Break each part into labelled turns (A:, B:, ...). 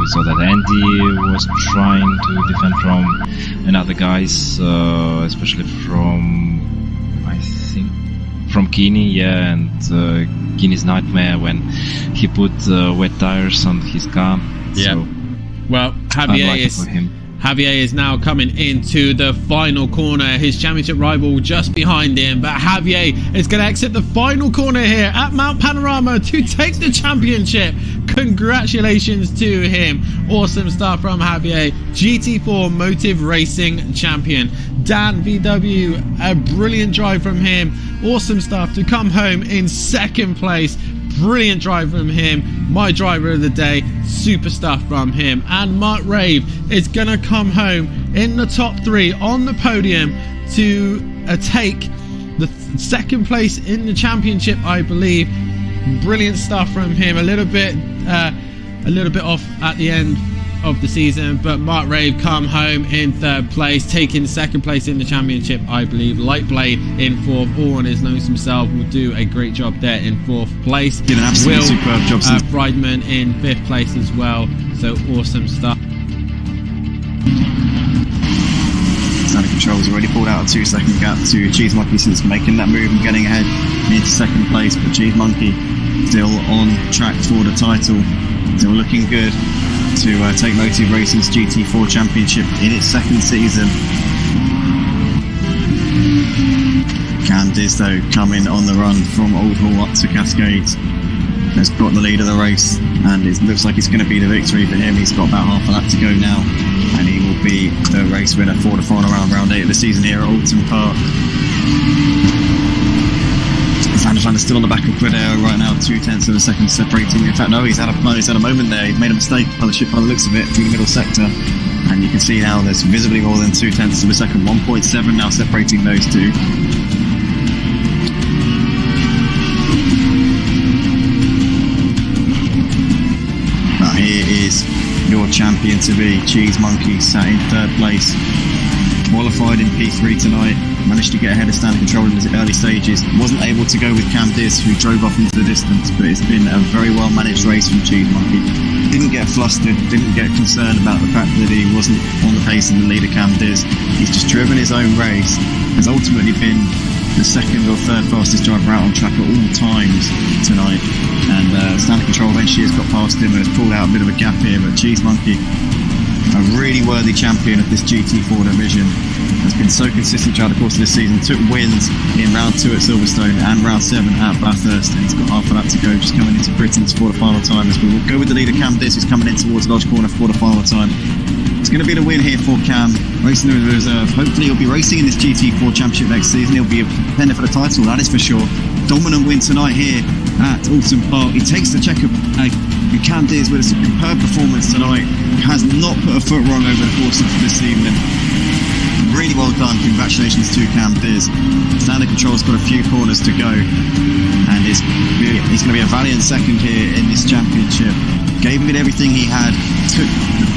A: we saw that Andy was trying to defend from another guys, especially from, I think, from Keeney, yeah, and Keeney's nightmare when he put wet tires on his car.
B: Yeah.
A: So,
B: well, Javier is now coming into the final corner. His championship rival just behind him, but Javier is going to exit the final corner here at Mount Panorama to take the championship. Congratulations to him. Awesome stuff from Javier, GT4 Motive Racing champion. Dan VW, a brilliant drive from him. Awesome stuff to come home in second place. Brilliant drive from him. My driver of the day. Super stuff from him. And Mark Rave is going to come home in the top 3 on the podium to take the second place in the championship, I believe. Brilliant stuff from him. A little bit off at the end of the season, but Mark Rave come home in 3rd place, taking 2nd place in the championship, I believe. Lightblade in 4th, all on his nose himself, will do a great job there in 4th place.
C: Did an absolutely superb job.
B: Friedman in 5th place as well, so awesome stuff.
C: Standard Control's already pulled out a 2-second gap to Cheese Monkey since making that move and getting ahead into 2nd place, but Cheese Monkey still on track for the title, still looking good to take Motive Racing's GT4 Championship in its 2nd season. Candice, though, coming on the run from Old Hall up to Cascades, has got the lead of the race, and it looks like it's going to be the victory for him. He's got about half a lap to go now, and he will be the race winner for the final round 8 of the season here at Alton Park. Van is still on the back of Quidero right now, 0.2 of a second separating. In fact, no, he's had a moment there. He's made a mistake by the looks of it through the middle sector, and you can see now there's visibly more than 0.2 of a second. 1.7 now separating those two. Now here is your champion to be, Cheese Monkey, sat in 3rd place. Qualified in P3 tonight, managed to get ahead of Standard Control in the early stages. Wasn't able to go with Cam Diz, who drove off into the distance, but it's been a very well managed race from Cheese Monkey. Didn't get flustered, didn't get concerned about the fact that he wasn't on the pace of the leader Cam Diz. He's just driven his own race, has ultimately been the 2nd or 3rd fastest driver out on track at all times tonight. And Standard Control eventually has got past him and has pulled out a bit of a gap here, but Cheese Monkey, a really worthy champion of this GT4 division, has been so consistent throughout the course of this season. Took wins in round 2 at Silverstone and round 7 at Bathurst, and he's got half a lap to go, just coming into Britain's for the final time. As we will go with the leader Cam Diz, who's coming in towards Lodge Corner for the final time. It's going to be the win here for Cam, racing in the reserve. Hopefully he'll be racing in this GT4 championship next season. He'll be a contender for the title, that is for sure. Dominant win tonight here at Alton Park. He takes the check of Cam Diz with a superb performance tonight. Has not put a foot wrong over the course of this evening. Really well done. Congratulations to Cam Diz. Standard Control's got a few corners to go, and he's going to be a valiant 2nd here in this championship. Gave it everything he had. Took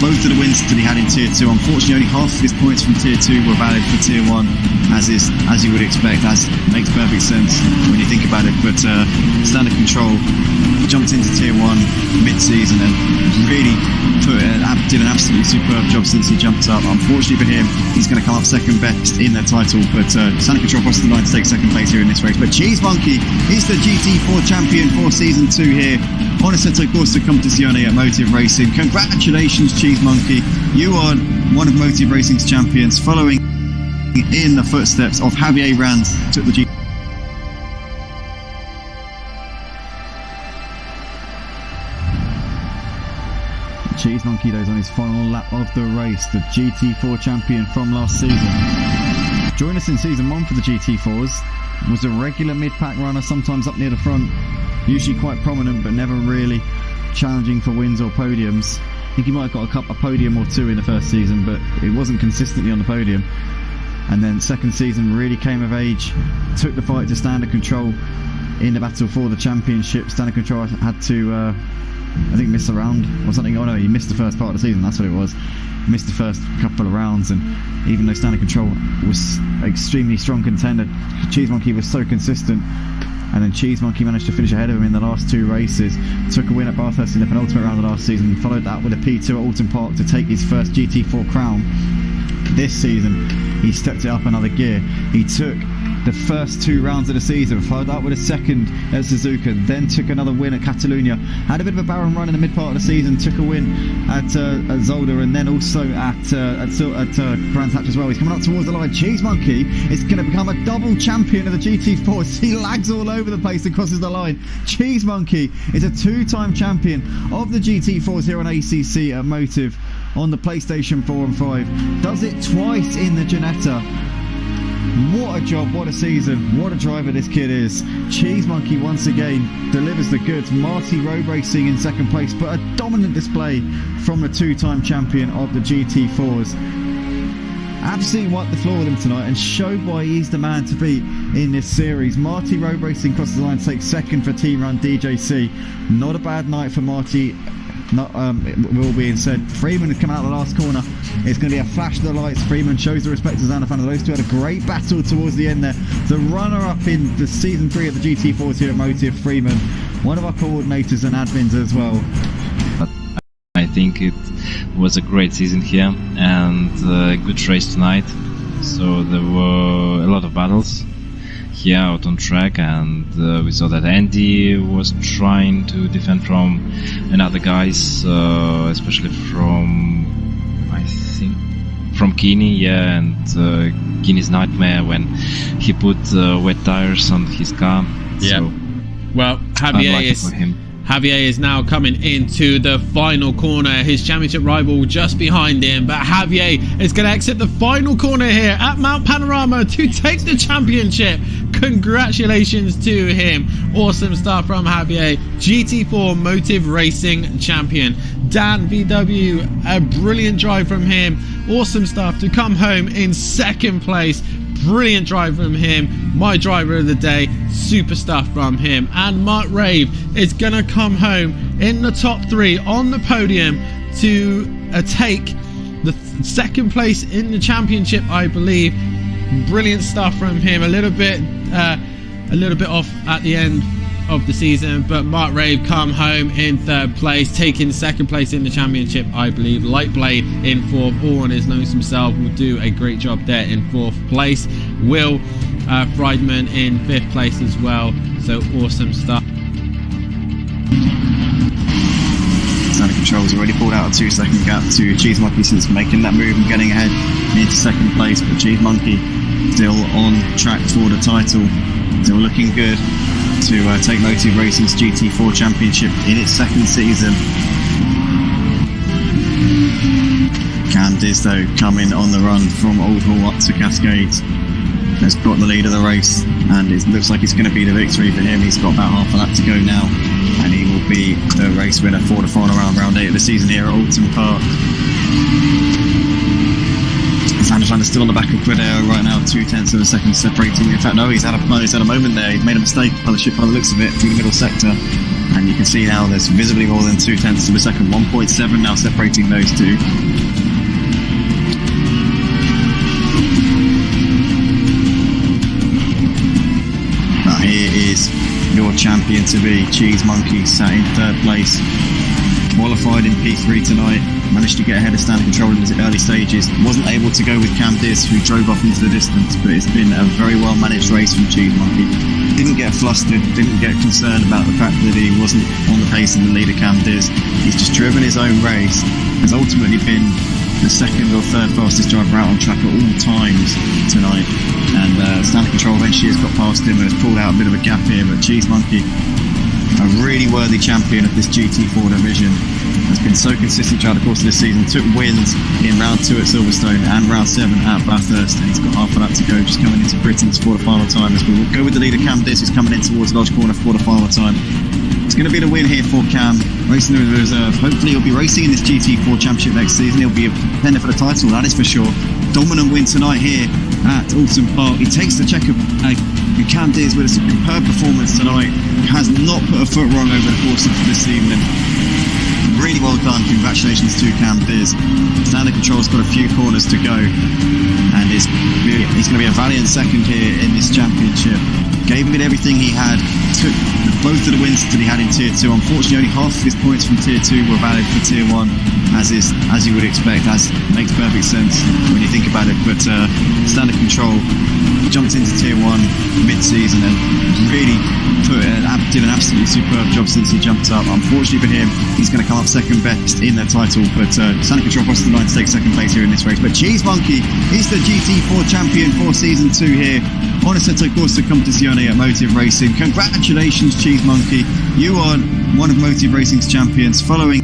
C: both of the wins that he had in Tier 2. Unfortunately, only half of his points from Tier 2 were valid for Tier 1, as you would expect. As makes perfect sense when you think about it. But Standard Control jumped into Tier 1 mid-season and really did an absolutely superb job since he jumped up. Unfortunately for him, he's going to come up 2nd best in the title, but Standard Control crosses the line to take 2nd place here in this race. But Cheese Monkey is the GT4 champion for Season 2 here on Assetto Corsa Competizione at Motive Racing. Congratulations, Cheese Monkey. You are one of Motive Racing's champions, following in the footsteps of Javier Ranz, took the GT4. Cheese Monkey, though, is on his final lap of the race, the GT4 champion from last season. Joined us in Season 1 for the GT4s, was a regular mid-pack runner, sometimes up near the front, usually quite prominent but never really challenging for wins or podiums. I think he might have got a podium or 2 in the first season, but it wasn't consistently on the podium. And then 2nd season really came of age, took the fight to Standard Control in the battle for the championship. Standard Control had to I think miss a round or something. Oh no, he missed the first part of the season, that's what it was. Missed the first couple of rounds, and even though Standard Control was an extremely strong contender, Cheese Monkey was so consistent and then Cheese Monkey managed to finish ahead of him in the last 2 races. Took a win at Bathurst in the penultimate round of the last season, followed that with a P2 at Alton Park to take his first GT4 crown. This season he stepped it up another gear. He took the first 2 rounds of the season, followed up with a second at Suzuka, then took another win at Catalunya, had a bit of a barren run in the mid part of the season, took a win at Zolder, and then also at Brands Hatch as well. He's coming up towards the line. Cheese Monkey is going to become a double champion of the GT4. He lags all over the place and crosses the line. Cheese Monkey is a 2-time champion of the GT4s here on ACC at Motive on the PlayStation 4 and 5. Does it twice in the Ginetta. What a job, what a season, what a driver this kid is. Cheese Monkey once again delivers the goods. Marty Road Racing in second place, but a dominant display from the 2-time champion of the GT4s. Absolutely wiped the floor with him tonight and showed why he's the man to beat in this series. Marty Road Racing crosses the line, takes second for Team Run DJC. Not a bad night for Marty. It will being said. Freeman has come out of the last corner. It's going to be a flash of the lights. Freeman shows the respect to Xanafan. Those two had a great battle towards the end there. The runner-up in the season 3 of the GT4s here at Motive, Freeman, one of our coordinators and admins as well.
A: I think it was a great season here and a good race tonight. So there were a lot of battles here out on track, and we saw that Andy was trying to defend from another guys, especially from, I think, from Keeney, yeah, and Keeney's nightmare when he put wet tires on his car.
B: Yeah. So, well, Javier is now coming into the final corner. His championship rival just behind him, but Javier is going to exit the final corner here at Mount Panorama to take the championship. Congratulations to him. Awesome stuff from Javier, GT4 Motive Racing champion. Dan VW, a brilliant drive from him. Awesome stuff to come home in second place. Brilliant drive from him. My driver of the day. Super stuff from him. And Mark Rave is going to come home in the top 3 on the podium to take the second place in the championship, I believe. Brilliant stuff from him. A little bit off at the end of the season, but Mark Rave come home in 3rd place, taking 2nd place in the championship, I believe. Lightblade in 4th, all on his nose himself, will do a great job there in 4th place. Will Friedman in 5th place as well, so awesome stuff.
C: Standard Control's already pulled out a 2-second gap to Cheese Monkey since making that move and getting ahead into 2nd place, but Cheese Monkey still on track for the title, still looking good to take Motive Racing's GT4 Championship in its 2nd season. Cam Diz though coming on the run from Old Hall up to Cascades has got the lead of the race, and it looks like it's going to be the victory for him. He's got about half a lap to go now, and he will be the race winner for the final round 8 of the season here at Alton Park. Xanafan is still on the back of Credero right now, 2/10 of a second separating. In fact, no, he's had a moment there. He's made a mistake by the looks of it through the middle sector, and you can see now there's visibly more than 2/10 of a second. 1.7 now separating those two. Now here is your champion to be, Cheese Monkey, sat in 3rd place. Qualified in P3 tonight, managed to get ahead of standard control in the early stages. Wasn't able to go with Cam Diz, who drove off into the distance, but it's been a very well managed race from Cheese Monkey. Didn't get flustered, didn't get concerned about the fact that he wasn't on the pace of the leader Cam Diz. He's just driven his own race, has ultimately been the 2nd or 3rd fastest driver out on track at all times tonight, and standard control eventually has got past him and has pulled out a bit of a gap here, but Cheese Monkey, a really worthy champion of this GT4 division, has been so consistent throughout the course of this season. Took wins in round 2 at Silverstone and round 7 at Bathurst, and he's got half a lap to go, just coming into Britain's for the final time, as we will go with the leader Cam Diz, who's coming in towards Lodge Corner for the final time. It's going to be the win here for Cam, racing in the reserve. Hopefully he'll be racing in this GT4 championship next season. He'll be a contender for the title, that is for sure. Dominant win tonight here at Alton Park. He takes the check of Cam Diz with a superb performance tonight. Has not put a foot wrong over the course of this evening. really well done. Congratulations to Cam Diz. Standard Control's got a few corners to go, and he's going to be a valiant second here in this championship. Gave it everything he had, took both of the wins that he had in Tier 2. Unfortunately, only half of his points from Tier 2 were valid for Tier 1, as you would expect, as makes perfect sense when you think about it. But Standard Control jumped into Tier 1 mid-season and really did an absolutely superb job since he jumped up. Unfortunately for him, he's going to come up second best in the title, but Standard Control crosses the line to take second place here in this race. But Cheese Monkey is the GT4 champion for Season 2 here on Assetto Corsa Competizione at Motive Racing. Congratulations, Cheese Monkey. You are one of Motive Racing's champions, following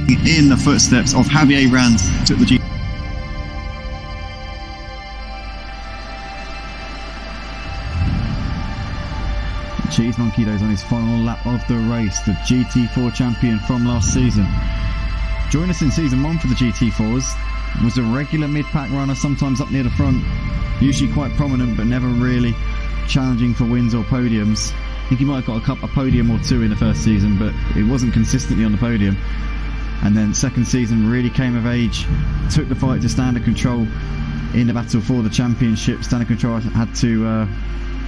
C: in the footsteps of Javier Rand, took the GT. Cheese Monkey, though, is on his final lap of the race, the GT4 champion from last season. Joined us in Season 1 for the GT4s, was a regular mid-pack runner, sometimes up near the front, usually quite prominent but never really challenging for wins or podiums. I think he might have got a podium or two in the first season, but it wasn't consistently on the podium. And then second season really came of age, took the fight to Standard Control in the battle for the championship. Standard Control had to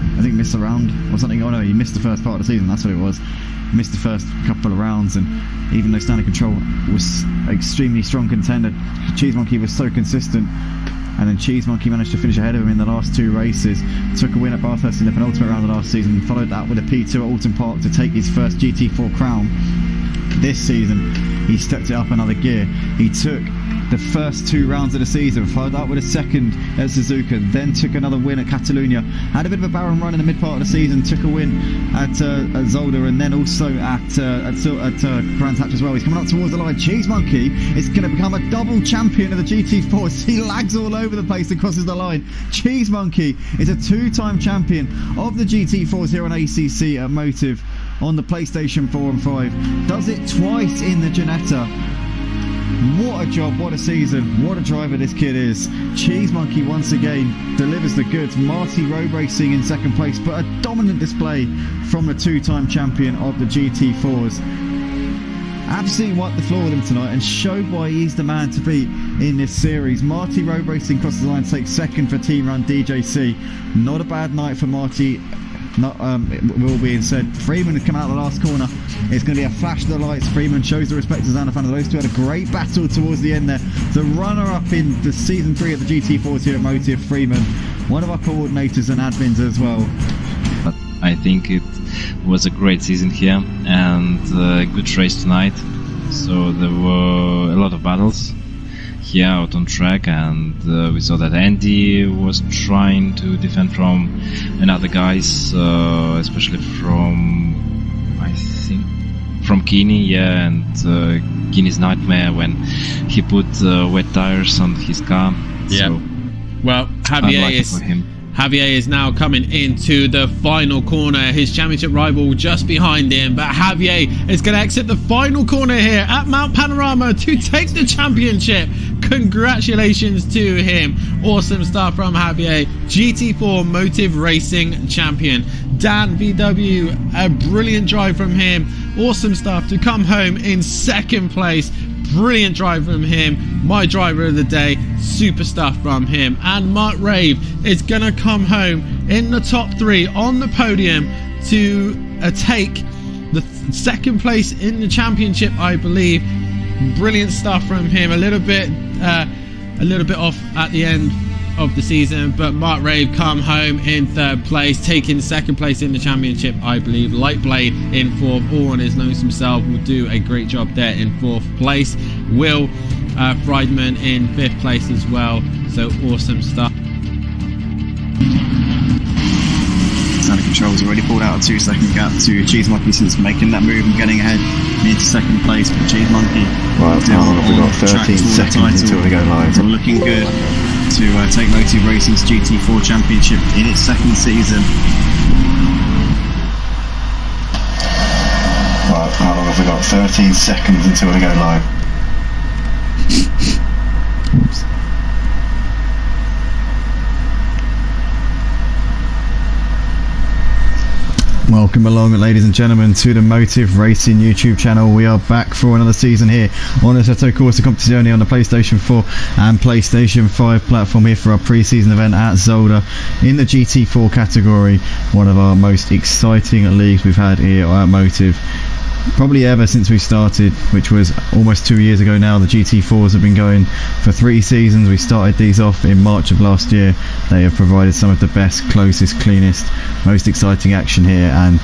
C: I think miss a round or something. Oh no, he missed the first part of the season, that's what it was. Missed the first couple of rounds, and even though Standard Control was an extremely strong contender, Cheese Monkey was so consistent, and then Cheese Monkey managed to finish ahead of him in the last two races. Took a win at Bathurst in the penultimate round of last season, followed that with a P2 at Alton Park to take his first GT4 crown. This season he stepped it up another gear. He took the first two rounds of the season, followed up with a second at Suzuka, then took another win at Catalunya, had a bit of a barren run in the mid part of the season, took a win at Zolder, and then also at Brands Hatch as well. He's coming up towards the line. Cheese Monkey is going to become a double champion of the GT4. He lags all over the place and crosses the line. Cheese Monkey is a two-time champion of the GT4s here on ACC at Motive on the PlayStation 4 and 5. Does it twice in the Ginetta. What a job, what a season, what a driver this kid is. Cheese Monkey once again delivers the goods. Marty Road Racing in second place, but a dominant display from the two-time champion of the GT4s. Absolutely wiped the floor with him tonight and showed why he's the man to beat in this series. Marty Road Racing crosses the line to take second for Team Run DJC. Not a bad night for Marty. It will being said. Freeman has come out of the last corner. It's going to be a flash of the lights. Freeman shows the respect to Xanafan. Those two had a great battle towards the end there. The runner-up in the Season 3 of the GT4s here at Motive, Freeman, one of our coordinators and admins as well.
A: I think it was a great season here and a good race tonight. So there were a lot of battles here out on track, and we saw that Andy was trying to defend from another guys, especially from, I think, from Keeney, yeah, and Keeney's nightmare when he put wet tires on his car.
B: Yeah. So, well, Javier is now coming into the final corner. His championship rival just behind him, but Javier is going to exit the final corner here at Mount Panorama to take the championship. Congratulations to him. Awesome stuff from Javier, GT4 Motive Racing champion. Dan VW, a brilliant drive from him. Awesome stuff to come home in second place. Brilliant drive from him. My driver of the day. Super stuff from him. And Mark Rave is going to come home in the top three on the podium to take the second place in the championship, I believe. Brilliant stuff from him. A little bit off at the end of the season, but Mark Rave come home in third place, taking second place in the championship, I believe. Lightblade in fourth, all on his nose himself, will do a great job there in fourth place. Will Friedman in fifth place as well, so awesome stuff.
C: Standard Control's already pulled out a 2-second gap to Cheese Monkey since making that move and getting ahead into second place. But Cheese Monkey,
D: right, we've got 13 seconds until we go live.
C: Looking good to take Motive Racing's GT4 championship in its second season.
D: Right, how long have we got? 13 seconds until we go live.
C: Oops.
E: Well, Welcome along, ladies and gentlemen, to the Motive Racing YouTube channel. We are back for another season here on Assetto Corsa Competizione on the PlayStation 4 and PlayStation 5 platform here for our pre-season event at Zolder in the GT4 category. One of our most exciting leagues we've had here at Motive, probably ever since we started, which was almost 2 years ago now. The GT4s have been going for 3 seasons. We started these off in March of last year. They have provided some of the best, closest, cleanest, most exciting action here, and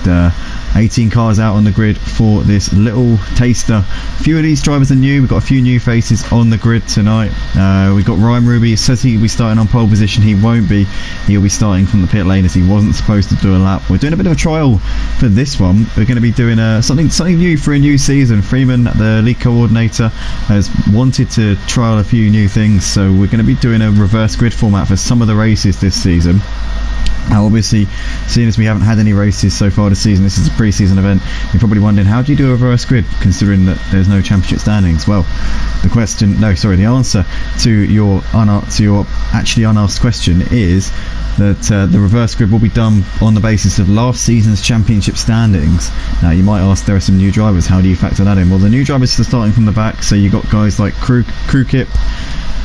E: 18 cars out on the grid for this little taster. A few of these drivers are new. We've got a few new faces on the grid tonight. We've got Ryan Ruby. It says he'll be starting on pole position. He won't be. He'll be starting from the pit lane as he wasn't supposed to do a lap. We're doing a bit of a trial for this one. We're going to be doing something new for a new season. Freeman, the league coordinator, has wanted to trial a few new things, so we're going to be doing a reverse grid format for some of the races this season. Obviously, seeing as we haven't had any races so far this season, this is a pre-season event, you're probably wondering, how do you do a reverse grid considering that there's no championship standings? Well, the answer to your actually unasked question is that the reverse grid will be done on the basis of last season's championship standings. Now you might ask, there are some new drivers, how do you factor that in? Well, the new drivers are starting from the back, so you've got guys like Crew Kip,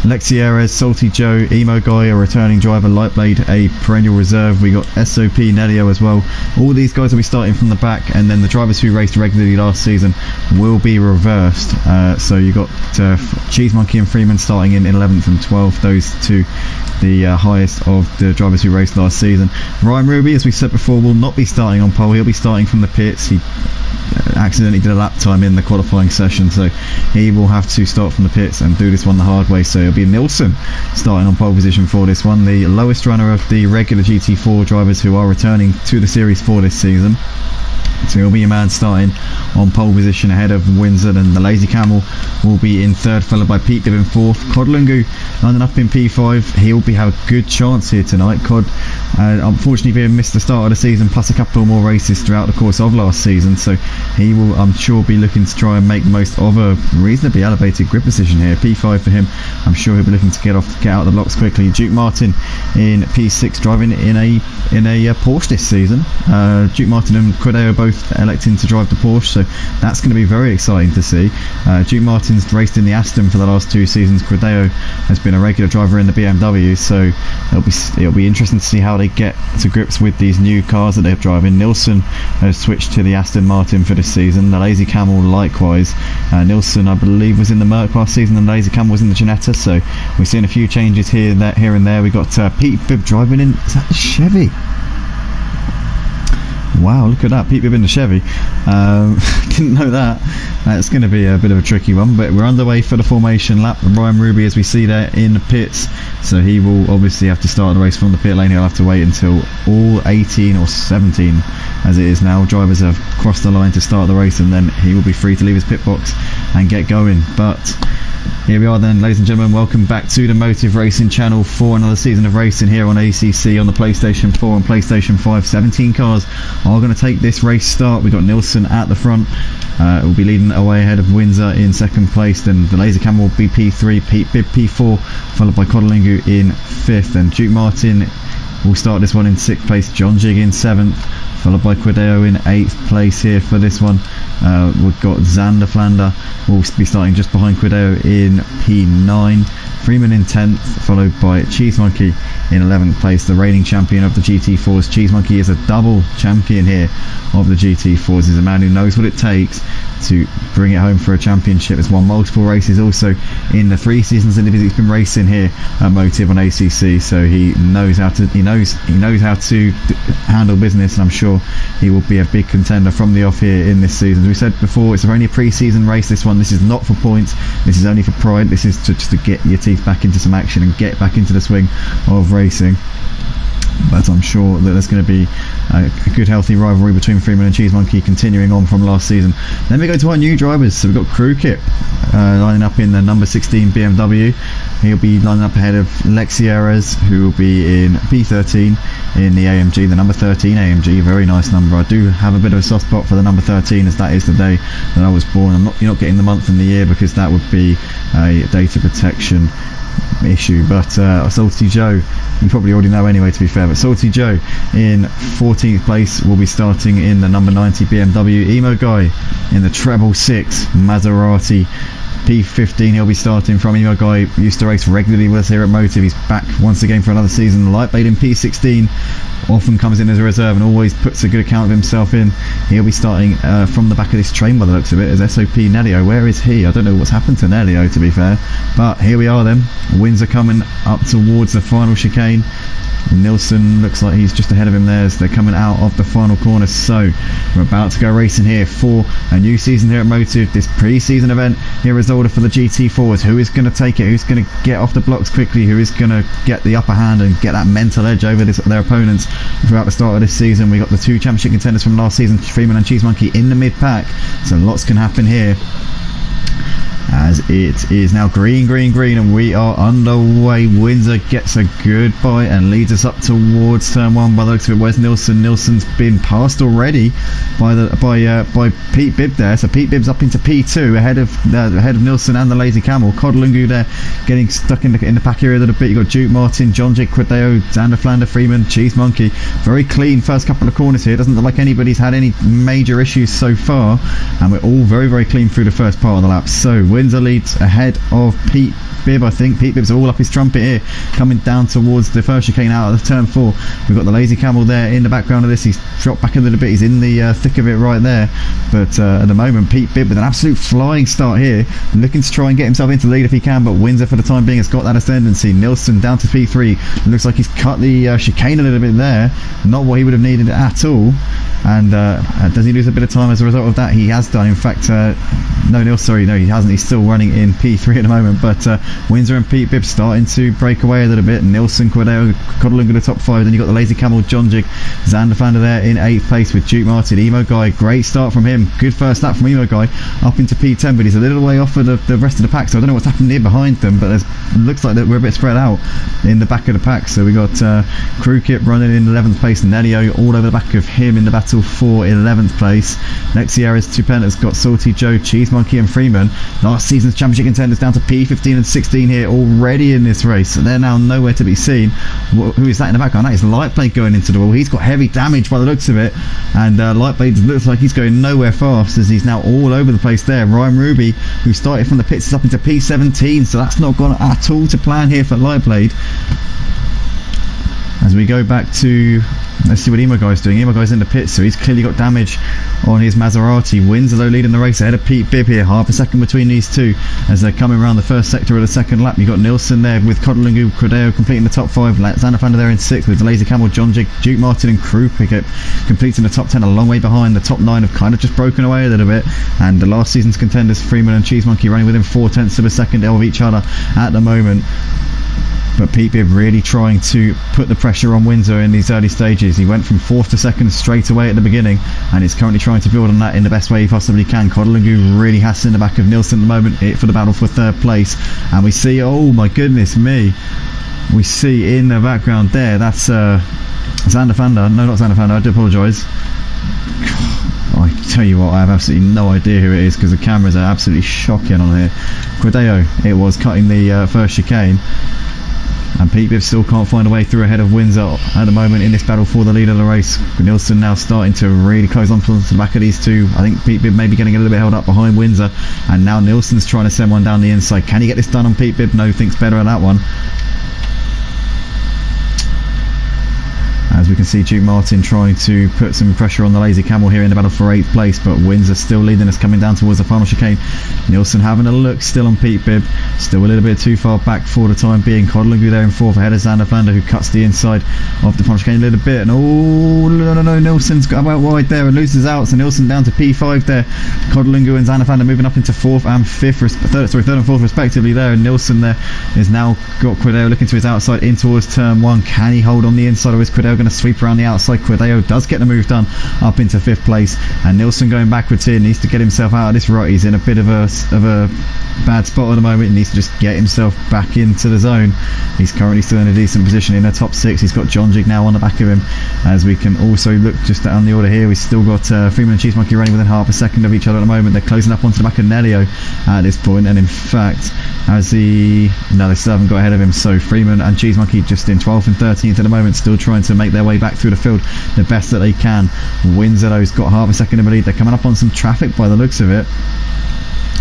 E: Lexieres, Salty Joe, Emo Guy, a returning driver, Lightblade, a perennial reserve. We got SOP, Nelio as well. All these guys will be starting from the back, and then the drivers who raced regularly last season will be reversed. So you got Cheese Monkey and Freeman starting in 11th and 12th, those two the highest of the drivers who raced last season. Ryan Ruby, as we said before, will not be starting on pole. He'll be starting from the pits. He accidentally did a lap time in the qualifying session, so he will have to start from the pits and do this one the hard way. So it'll be Nilsson starting on pole position for this one, the lowest runner of the regular GT4 drivers who are returning to the series for this season. So he'll be a man starting on pole position ahead of Windsor, and the Lazy Camel will be in 3rd, followed by Pete Dib in 4th. Codlungu lining up in P5. He'll have a good chance here tonight. Cod unfortunately missed the start of the season, plus a couple more races throughout the course of last season, so he will, I'm sure, be looking to try and make the most of a reasonably elevated grid position here. P5 for him. I'm sure he'll be looking to get out of the blocks quickly. Duke Martin in P6, driving in a Porsche this season. Duke Martin and Cordeo both electing to drive the Porsche, so that's going to be very exciting to see. Duke Martin's raced in the Aston for the last 2 seasons. Cordeo has been a regular driver in the BMW, so it'll be interesting to see how they get to grips with these new cars that they're driving. Nilsson has switched to the Aston Martin for this season. The Lazy Camel likewise. Nilsson, I believe, was in the Merc last season, and the Lazy Camel was in the Ginetta, so we're seeing a few changes here and there. We got Pete Bibb driving in, is that the Chevy? Wow, look at that, Pete Bibb in the Chevy. Didn't know that. It's going to be a bit of a tricky one, but we're underway for the formation lap. Ryan Ruby, as we see there, in the pits, so he will obviously have to start the race from the pit lane. He'll have to wait until all 18 or 17, as it is now, drivers have crossed the line to start the race, and then he will be free to leave his pit box and get going. But here we are then, ladies and gentlemen, welcome back to the Motive Racing channel for another season of racing here on ACC on the PlayStation 4 and PlayStation 5. 17 cars are going to take this race start. We've got Nilsson at the front, will be leading away ahead of Windsor in 2nd place, then the Laser Camel will be P3, Pete Bibb P4, followed by Codlingu in 5th, and Duke Martin will start this one in 6th place, John Jig in 7th, followed by Quideo in 8th place here for this one. We've got Xander Flander will be starting just behind Quideo in P9, Freeman in 10th, followed by Cheese Monkey in 11th place, the reigning champion of the GT4s. Cheese Monkey is a double champion here of the GT4s. He's a man who knows what it takes to bring it home for a championship. Has won multiple races also in the 3 seasons that he's been racing here at Motive on ACC, so he knows how to handle business, and I'm sure he will be a big contender from the off here in this season. As we said before, it's only a pre-season race, this one. This is not for points, this is only for pride. This is just to get your teeth back into some action and get back into the swing of racing. But I'm sure that there's going to be a good healthy rivalry between Freeman and Cheese Monkey continuing on from last season. Then we go to our new drivers. So we've got Crew Kip lining up in the number 16 BMW. He'll be lining up ahead of Lexieres, who will be in P13 in the AMG, the number 13 AMG. Very nice number. I do have a bit of a soft spot for the number 13, as that is the day that I was born. You're not getting the month and the year because that would be a data protection issue, but Salty Joe you probably already know anyway, to be fair. But Salty Joe in 14th place will be starting in the number 90 BMW. Emo Guy in the treble 6 Maserati P15 he'll be starting from. Emo Guy used to race regularly with us here at Motive. He's back once again for another season. Lightblade in P16 often comes in as a reserve and always puts a good account of himself in. He'll be starting from the back of this train by the looks of it as SOP Nelio. Where is he? I don't know what's happened to Nelio, to be fair, but here we are then. Winds are coming up towards the final chicane. Nilsson looks like he's just ahead of him there as they're coming out of the final corner. So we're about to go racing here for a new season here at Motive, this pre-season event here at Zolder for the GT4s. Who is going to take it? Who's going to get off the blocks quickly? Who is going to get the upper hand and get that mental edge over their opponents throughout the start of this season? We got the 2 championship contenders from last season, Freeman and Cheese Monkey, in the mid pack, so lots can happen here. As it is now green, and we are underway. Windsor gets a good bite and leads us up towards turn 1 by the looks of it. Where's Nilsson? Nilsson's been passed already by Pete Bibb there. So Pete Bibb's up into P2 ahead of Nilsson and the Lazy Camel. Codlungu there getting stuck in the pack area a little bit. You got Duke Martin, John J. Quadeo, Xander Flander, Freeman, Cheese Monkey. Very clean first couple of corners here. Doesn't look like anybody's had any major issues so far, and we're all very, very clean through the first part of the lap. So Windsor leads ahead of Pete Bibb, I think. Pete Bibb's all up his trumpet here, coming down towards the first chicane out of turn 4. We've got the Lazy Camel there in the background of this. He's dropped back a little bit. He's in the thick of it right there. But at the moment, Pete Bibb with an absolute flying start here, looking to try and get himself into the lead if he can. But Windsor, for the time being, has got that ascendancy. Nilsson down to P3. Looks like he's cut the chicane a little bit there. Not what he would have needed at all. And does he lose a bit of time as a result of that? He has done. In fact, no, he hasn't. He's still running in P3 at the moment. But Windsor and Pete Bibb starting to break away a little bit. Nilsson, Quadeo, Codlunga the top 5. Then you've got the Lazy Camel, John Jig, Xander Flander there in 8th place with Duke Martin. Emo Guy, great start from him. Good first lap from Emo Guy up into P10, but he's a little way off of the rest of the pack. So I don't know what's happened here behind them, but it looks like that we're a bit spread out in the back of the pack. So we got Crew Kip running in 11th place, Nelio all over the back of him in the battle for 11th place. Next Sierra's Tupenna's got Salty Joe, Cheese Monkey and Freeman. Last season's championship contenders down to P15 and 16 here already in this race. So they're now nowhere to be seen. Who is that in the background? That is Lightblade going into the wall. He's got heavy damage by the looks of it, and Lightblade looks like he's going nowhere fast as he's now all over the place there. Ryan Ruby, who started from the pits, is up into P17, so that's not gone at all to plan here for Lightblade. As we go back to, let's see what Emo Guy's doing. Emo Guy's in the pits, so he's clearly got damage on his Maserati. Windsor though leading the race ahead of Pete Bibb here, half a second between these two as they're coming around the first sector of the second lap. You've got Nilsson there with Codlungu, Quadeo completing the top 5. Xander Flander there in 6th with the Lazy Camel, John Jig, Duke Martin and Crew Pickett completing the top 10, a long way behind. The top 9 have kind of just broken away a little bit, and the last season's contenders Freeman and Cheese Monkey running within 4/10 of a second of each other at the moment. But Pete Bibb really trying to put the pressure on Windsor in these early stages. He went from 4th to 2nd straight away at the beginning, and is currently trying to build on that in the best way he possibly can. Codlungu really has in the back of Nilsson at the moment for the battle for 3rd place, and we see, oh my goodness me, we see in the background there, that's Xander Flander. No, not Xander Flander, I do apologise. I tell you what, I have absolutely no idea who it is because the cameras are absolutely shocking on here. Quadeo, it was, cutting the first chicane. And Pete Bibb still can't find a way through ahead of Windsor at the moment in this battle for the lead of the race. Nilsson now starting to really close on to the back of these two. I think Pete Bibb may be getting a little bit held up behind Windsor, and now Nilsson's trying to send one down the inside. Can he get this done on Pete Bibb? No, thinks better of that one. As we can see, Duke Martin trying to put some pressure on the Lazy Camel here in the battle for 8th place, but Windsor still leading us coming down towards the final chicane. Nilsson having a look still on Pete Bibb, still a little bit too far back for the time being. Codlungu there in 4th ahead of Xander Flander, who cuts the inside of the final chicane a little bit, and oh no, Nilsson's got out wide there and loses out, so Nilsson down to P5 there. Codlungu and Xander Flander moving up into 4th and 3rd and 4th respectively there, and Nilsson there is now got Quadeo looking to his outside in towards turn 1. Can he hold on the inside, or is Quadeo going to sweep around the outside. Quideo does get the move done up into 5th place, and Nilsson going backwards here, needs to get himself out of this rut. He's in a bit of a bad spot at the moment. He needs to just get himself back into the zone. He's currently still in a decent position in the top 6. He's got John Jig now on the back of him. As we can also look just down the order here, we've still got Freeman and Cheese Monkey running within half a second of each other at the moment. They're closing up onto the back of Nelio at this point, and in fact, they still haven't got ahead of him. So Freeman and Cheese Monkey just in 12th and 13th at the moment, still trying to make their way back through the field the best that they can. Windsor though's got half a second of a lead. They're coming up on some traffic by the looks of it,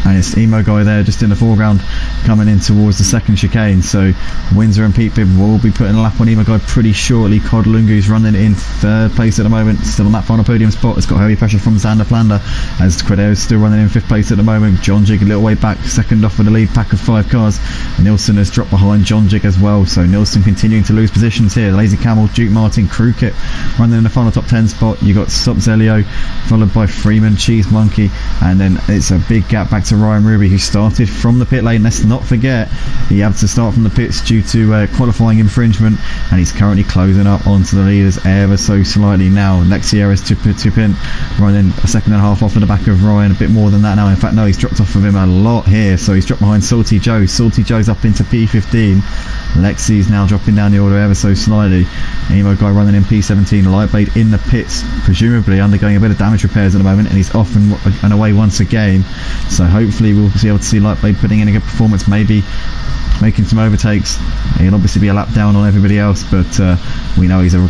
E: and it's Emo Guy there just in the foreground coming in towards the second chicane. So Windsor and Pete Bibb will be putting a lap on Emo Guy pretty shortly. Codlungu's running in 3rd place at the moment, still on that final podium spot. It's got heavy pressure from Xander Plander, as Quideo's still running in 5th place at the moment. John Jig a little way back, second off with the lead pack of 5 cars. Nilsson has dropped behind John Jig as well, so Nilsson continuing to lose positions here. Lazy Camel, Duke Martin, Crew Kit running in the final top 10 spot. You got Stop Zelio followed by Freeman, Cheese Monkey, and then it's a big gap back to Ryan Ruby, who started from the pit lane. Let's not forget he had to start from the pits due to qualifying infringement, and he's currently closing up onto the leaders ever so slightly now. Lexieras Tupin running a second and a half off of the back of Ryan, a bit more than that now. In fact, no, he's dropped off of him a lot here, so he's dropped behind Salty Joe. Salty Joe's up into P15. Lexi's now dropping down the order ever so slightly. Emo Guy running in P17. Lightblade in the pits, presumably undergoing a bit of damage repairs at the moment, and he's off and away once again. So hopefully we'll be able to see Lightblade putting in a good performance, maybe making some overtakes. He'll obviously be a lap down on everybody else, but we know he's a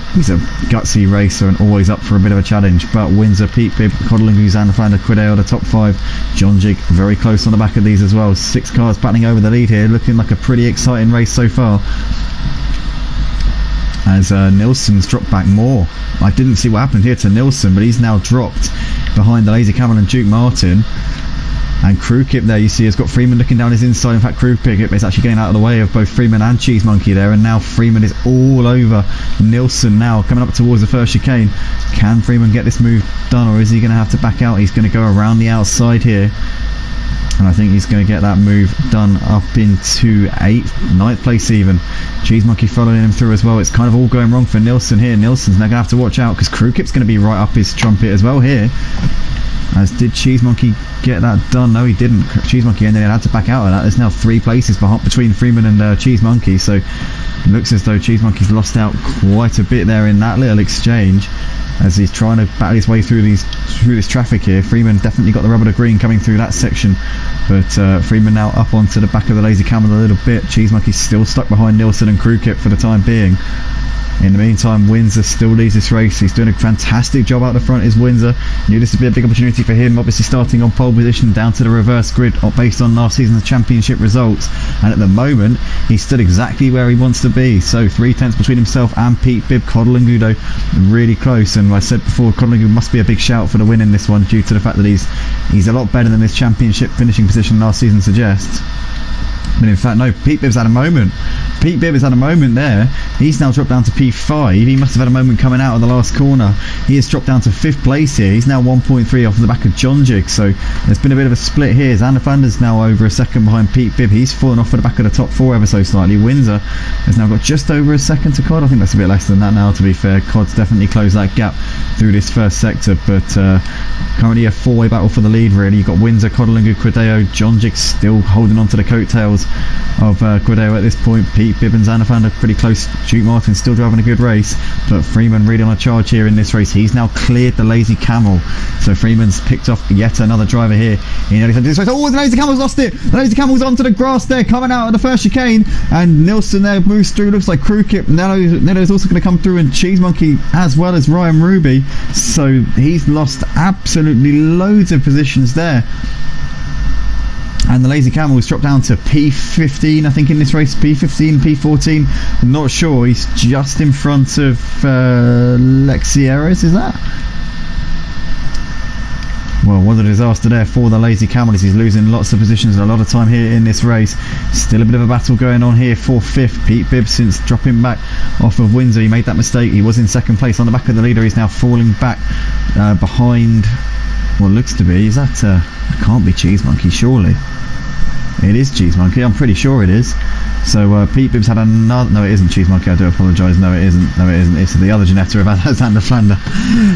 E: gutsy racer and always up for a bit of a challenge. But Windsor, Pete Bibb, Codlingu, Xander Flander, Quideo, the top 5. John Jig very close on the back of these as well. 6 cars battling over the lead here, looking like a pretty exciting race so far, as Nilsson's dropped back more. I didn't see what happened here to Nilsson, but he's now dropped behind the Lazy Camel and Duke Martin. And Crew Kip there, you see, has got Freeman looking down his inside. In fact, Crew Kip is actually getting out of the way of both Freeman and Cheese Monkey there, and now Freeman is all over Nilsson now, coming up towards the first chicane. Can Freeman get this move done, or is he going to have to back out? He's going to go around the outside here, and I think he's going to get that move done up into 9th place even. Cheese Monkey following him through as well. It's kind of all going wrong for Nilsson here. Nilsson's now going to have to watch out, because Crew Kip's going to be right up his trumpet as well here. As did Cheese Monkey get that done? No, he didn't. Cheese Monkey ended up had to back out of that. There's now 3 places between Freeman and Cheese Monkey, so it looks as though Cheese Monkey's lost out quite a bit there in that little exchange, as he's trying to battle his way through this traffic here. Freeman definitely got the rubber to green coming through that section, but Freeman now up onto the back of the Lazy Camel a little bit. Cheese Monkey's still stuck behind Nilsson and Crew Kip for the time being. In the meantime, Windsor still leads this race. He's doing a fantastic job out the front, is Windsor. Knew this would be a big opportunity for him, obviously starting on pole position down to the reverse grid based on last season's championship results, and at the moment he's stood exactly where he wants to be. So 3 tenths between himself and Pete Bibb. Codlingu though really close, and I said before, Codlingu must be a big shout for the win in this one, due to the fact that he's a lot better than his championship finishing position last season suggests. But in fact, no, Pete Bibb's had a moment. Pete Bibb has had a moment there. He's now dropped down to P5. He must have had a moment coming out of the last corner. He has dropped down to 5th place here. He's now 1.3 off the back of John Jig. So there's been a bit of a split here. Xander Flander's now over a second behind Pete Bibb. He's fallen off at the back of the top 4 ever so slightly. Windsor has now got just over a second to Cod. I think that's a bit less than that now, to be fair. Cod's definitely closed that gap through this first sector, but currently a 4-way battle for the lead, really. You've got Windsor, Codlingu, Quideo, John Jig still holding on to the coattails of Quideo at this point. Pete Bibb and Xander Flander pretty close. Duke Martin still driving a good race, but Freeman really on a charge here in this race. He's now cleared the Lazy Camel, so Freeman's picked off yet another driver here in this race. Oh, the Lazy Camel's lost it. The Lazy Camel's onto the grass there, coming out of the first chicane, and Nilsson there moves through. Looks like Crew Kip. Nello's also going to come through, and Cheese Monkey as well as Ryan Ruby, so he's lost absolutely loads of positions there. And the Lazy Camel has dropped down to P15, I think, in this race. P15, P14, I'm not sure. He's just in front of Lexieras, is that? Well, what a disaster there for the Lazy Camel, as he's losing lots of positions and a lot of time here in this race. Still a bit of a battle going on here for 5th. Pete Bibb, since dropping back off of Windsor, he made that mistake. He was in 2nd place on the back of the leader. He's now falling back behind what looks to be, is that, it can't be Cheese Monkey, surely. It is Cheese Monkey, I'm pretty sure it is. So Pete Bibbs had another... No, it isn't Cheese Monkey, I do apologise. No, it isn't. It's the other Ginetta of Xander Flander.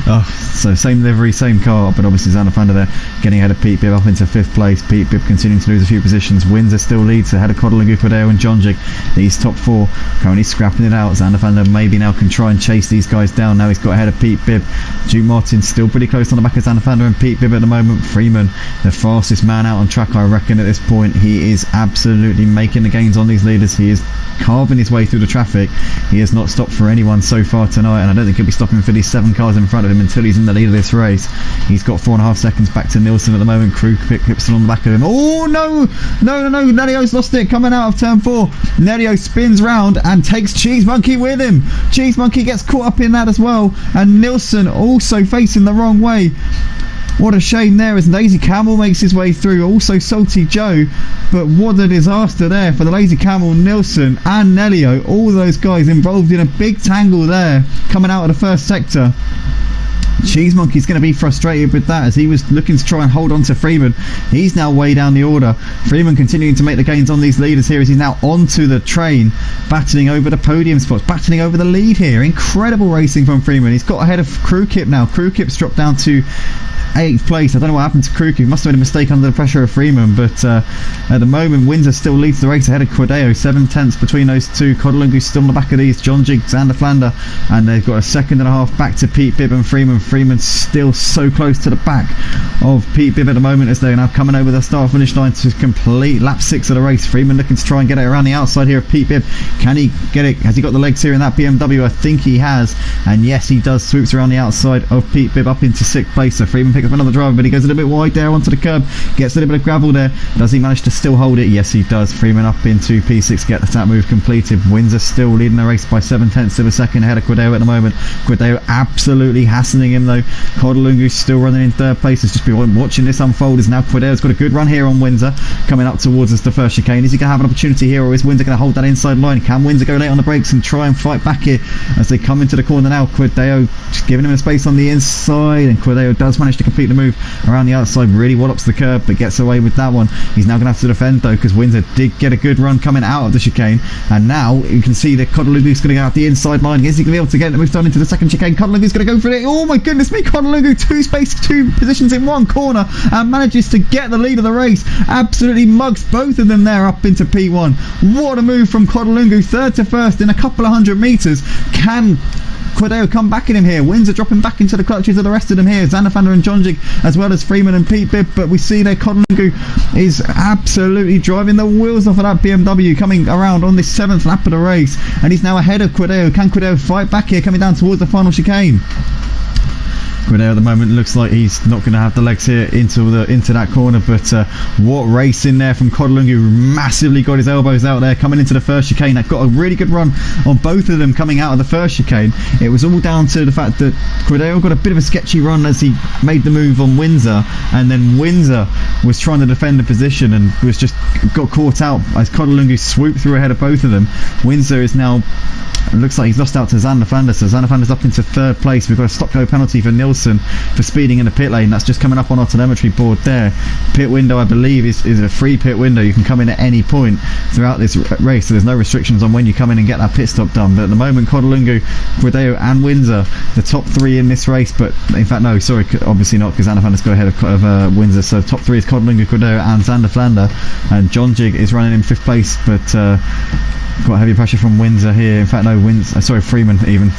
E: Oh, so same livery, same car, but obviously Xander Flander there getting ahead of Pete Bibb up into 5th place. Pete Bibb continuing to lose a few positions. Windsor still leads ahead of Codalungu, Cordeo and Jonjig. These top 4 currently scrapping it out. Xander Flander maybe now can try and chase these guys down. Now he's got ahead of Pete Bibb. Duke Martin still pretty close on the back of Xander Flander and Pete Bibb at the moment. Freeman, the fastest man out on track, I reckon, at this point. He is absolutely making the gains on these leaders. He is carving his way through the traffic. He has not stopped for anyone so far tonight, and I don't think he'll be stopping for these 7 cars in front of him until he's in the lead of this race. He's got 4.5 seconds back to Nielsen at the moment. Crew pip still on the back of him. Oh no, Nerio's lost it coming out of turn 4. Nerio spins round and takes Cheese Monkey with him. Cheese Monkey gets caught up in that as well, and Nielsen also facing the wrong way. What a shame there as Lazy Camel makes his way through, also Salty Joe, but what a disaster there for the Lazy Camel, Nielsen and Nelio, all those guys involved in a big tangle there coming out of the first sector. Cheese Monkey's going to be frustrated with that as he was looking to try and hold on to Freeman. He's now way down the order. Freeman continuing to make the gains on these leaders here as he's now onto the train, battling over the podium spots, battling over the lead here. Incredible racing from Freeman. He's got ahead of Crew Kip now. Crew Kip's dropped down to 8th place. I don't know what happened to Crew Kip. He must have made a mistake under the pressure of Freeman, but at the moment Windsor still leads the race ahead of Cordeo. 7 tenths between those two. Codalungu's still on the back of these. John Jig, Xander Flander, and they've got a 1.5 seconds back to Pete Bibb and Freeman. Freeman's still so close to the back of Pete Bibb at the moment as they're now coming over the start finish line to complete lap 6 of the race. Freeman looking to try and get it around the outside here of Pete Bibb. Can he get it? Has he got the legs here in that BMW? I think he has, and yes he does. Swoops around the outside of Pete Bibb up into 6th place. So Freeman picks up another driver, but he goes a little bit wide there onto the curb, gets a little bit of gravel there. Does he manage to still hold it? Yes he does. Freeman up into P6, get that move completed. Windsor still leading the race by 7 tenths of a second ahead of Cordeo at the moment. Cordeo absolutely hassling him though. Codalungu's still running in 3rd place. It's just been watching this unfold as now Cordeo's got a good run here on Windsor, coming up towards us the first chicane. Is he going to have an opportunity here, or is Windsor going to hold that inside line? Can Windsor go late on the brakes and try and fight back here as they come into the corner now? Cordeo just giving him a space on the inside, and Cordeo does manage to complete the move around the outside, really wallops the curb but gets away with that one. He's now going to have to defend though, because Windsor did get a good run coming out of the chicane, and now you can see that Codalungu's going to go out the inside line. Is he going to be able to get the move done into the second chicane? Codalungu's going to go for it. Oh my goodness me, Codalungu 2 positions in one corner and manages to get the lead of the race. Absolutely mugs both of them there up into P1. What a move from Codalungu, 3rd to 1st in a couple of 100 metres. Can Cordeo come back in him here? Windsor dropping back into the clutches of the rest of them here. Xander Flander and John Jig, as well as Freeman and Pete Bibb, but we see there Codalungu is absolutely driving the wheels off of that BMW coming around on this 7th lap of the race, and he's now ahead of Cordeo. Can Cordeo fight back here coming down towards the final chicane? Cordeo at the moment looks like he's not going to have the legs here into that corner, but what race in there from Codalungu. Massively got his elbows out there coming into the first chicane. That got a really good run on both of them coming out of the first chicane. It was all down to the fact that Cordeo got a bit of a sketchy run as he made the move on Windsor, and then Windsor was trying to defend the position and was just got caught out as Codalungu swooped through ahead of both of them. Windsor is now, it looks like he's lost out to Xander Flander, so Xander Flander's up into 3rd place. We've got a stop-go penalty for Nielsen for speeding in the pit lane. That's just coming up on our telemetry board there. Pit window, I believe, is a free pit window. You can come in at any point throughout this race, so there's no restrictions on when you come in and get that pit stop done. But at the moment, Codalungu, Cordeo and Windsor, the top 3 in this race. But in fact, no, sorry, obviously not, because Xander Flander's got ahead of Windsor. So top 3 is Codalungu, Cordeo and Xander Flander, and John Jig is running in 5th place, but quite heavy pressure from Windsor here. In fact, no, Freeman even.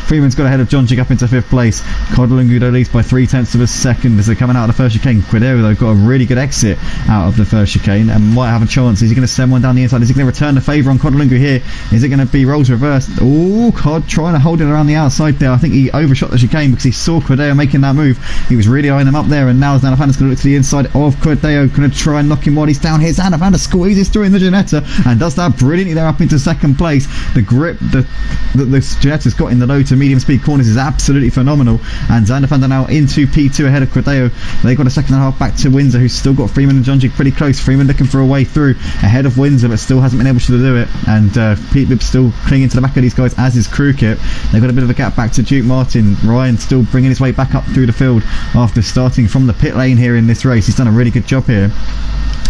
E: Freeman's got ahead of John Jig up into 5th place. Codalungu leads by 3 tenths of a second as they're coming out of the first chicane. Cordeo though got a really good exit out of the first chicane and might have a chance. Is he going to send one down the inside? Is he going to return the favour on Codalungu here? Is it going to be roles reversed? Oh, Cod trying to hold it around the outside there. I think he overshot the chicane because he saw Cordeo making that move. He was really eyeing them up there, and now Xander Flander's going to look to the inside of Cordeo, going to try and knock him while he's down here. Xander Flander squeezes through in the Ginetta and does that brilliantly there up into 2nd place. The grip that the Ginetta's got in the low to medium speed corners is absolutely phenomenal, and Xander Flander now into P2 ahead of Cordeo. They got a 2.5 seconds back to Windsor, who's still got Freeman and John Jig pretty close. Freeman looking for a way through ahead of Windsor, but still hasn't been able to do it, and Pete Bibb still clinging to the back of these guys, as is Crew Kip. They've got a bit of a gap back to Duke Martin. Ryan still bringing his way back up through the field after starting from the pit lane here in this race. He's done a really good job here.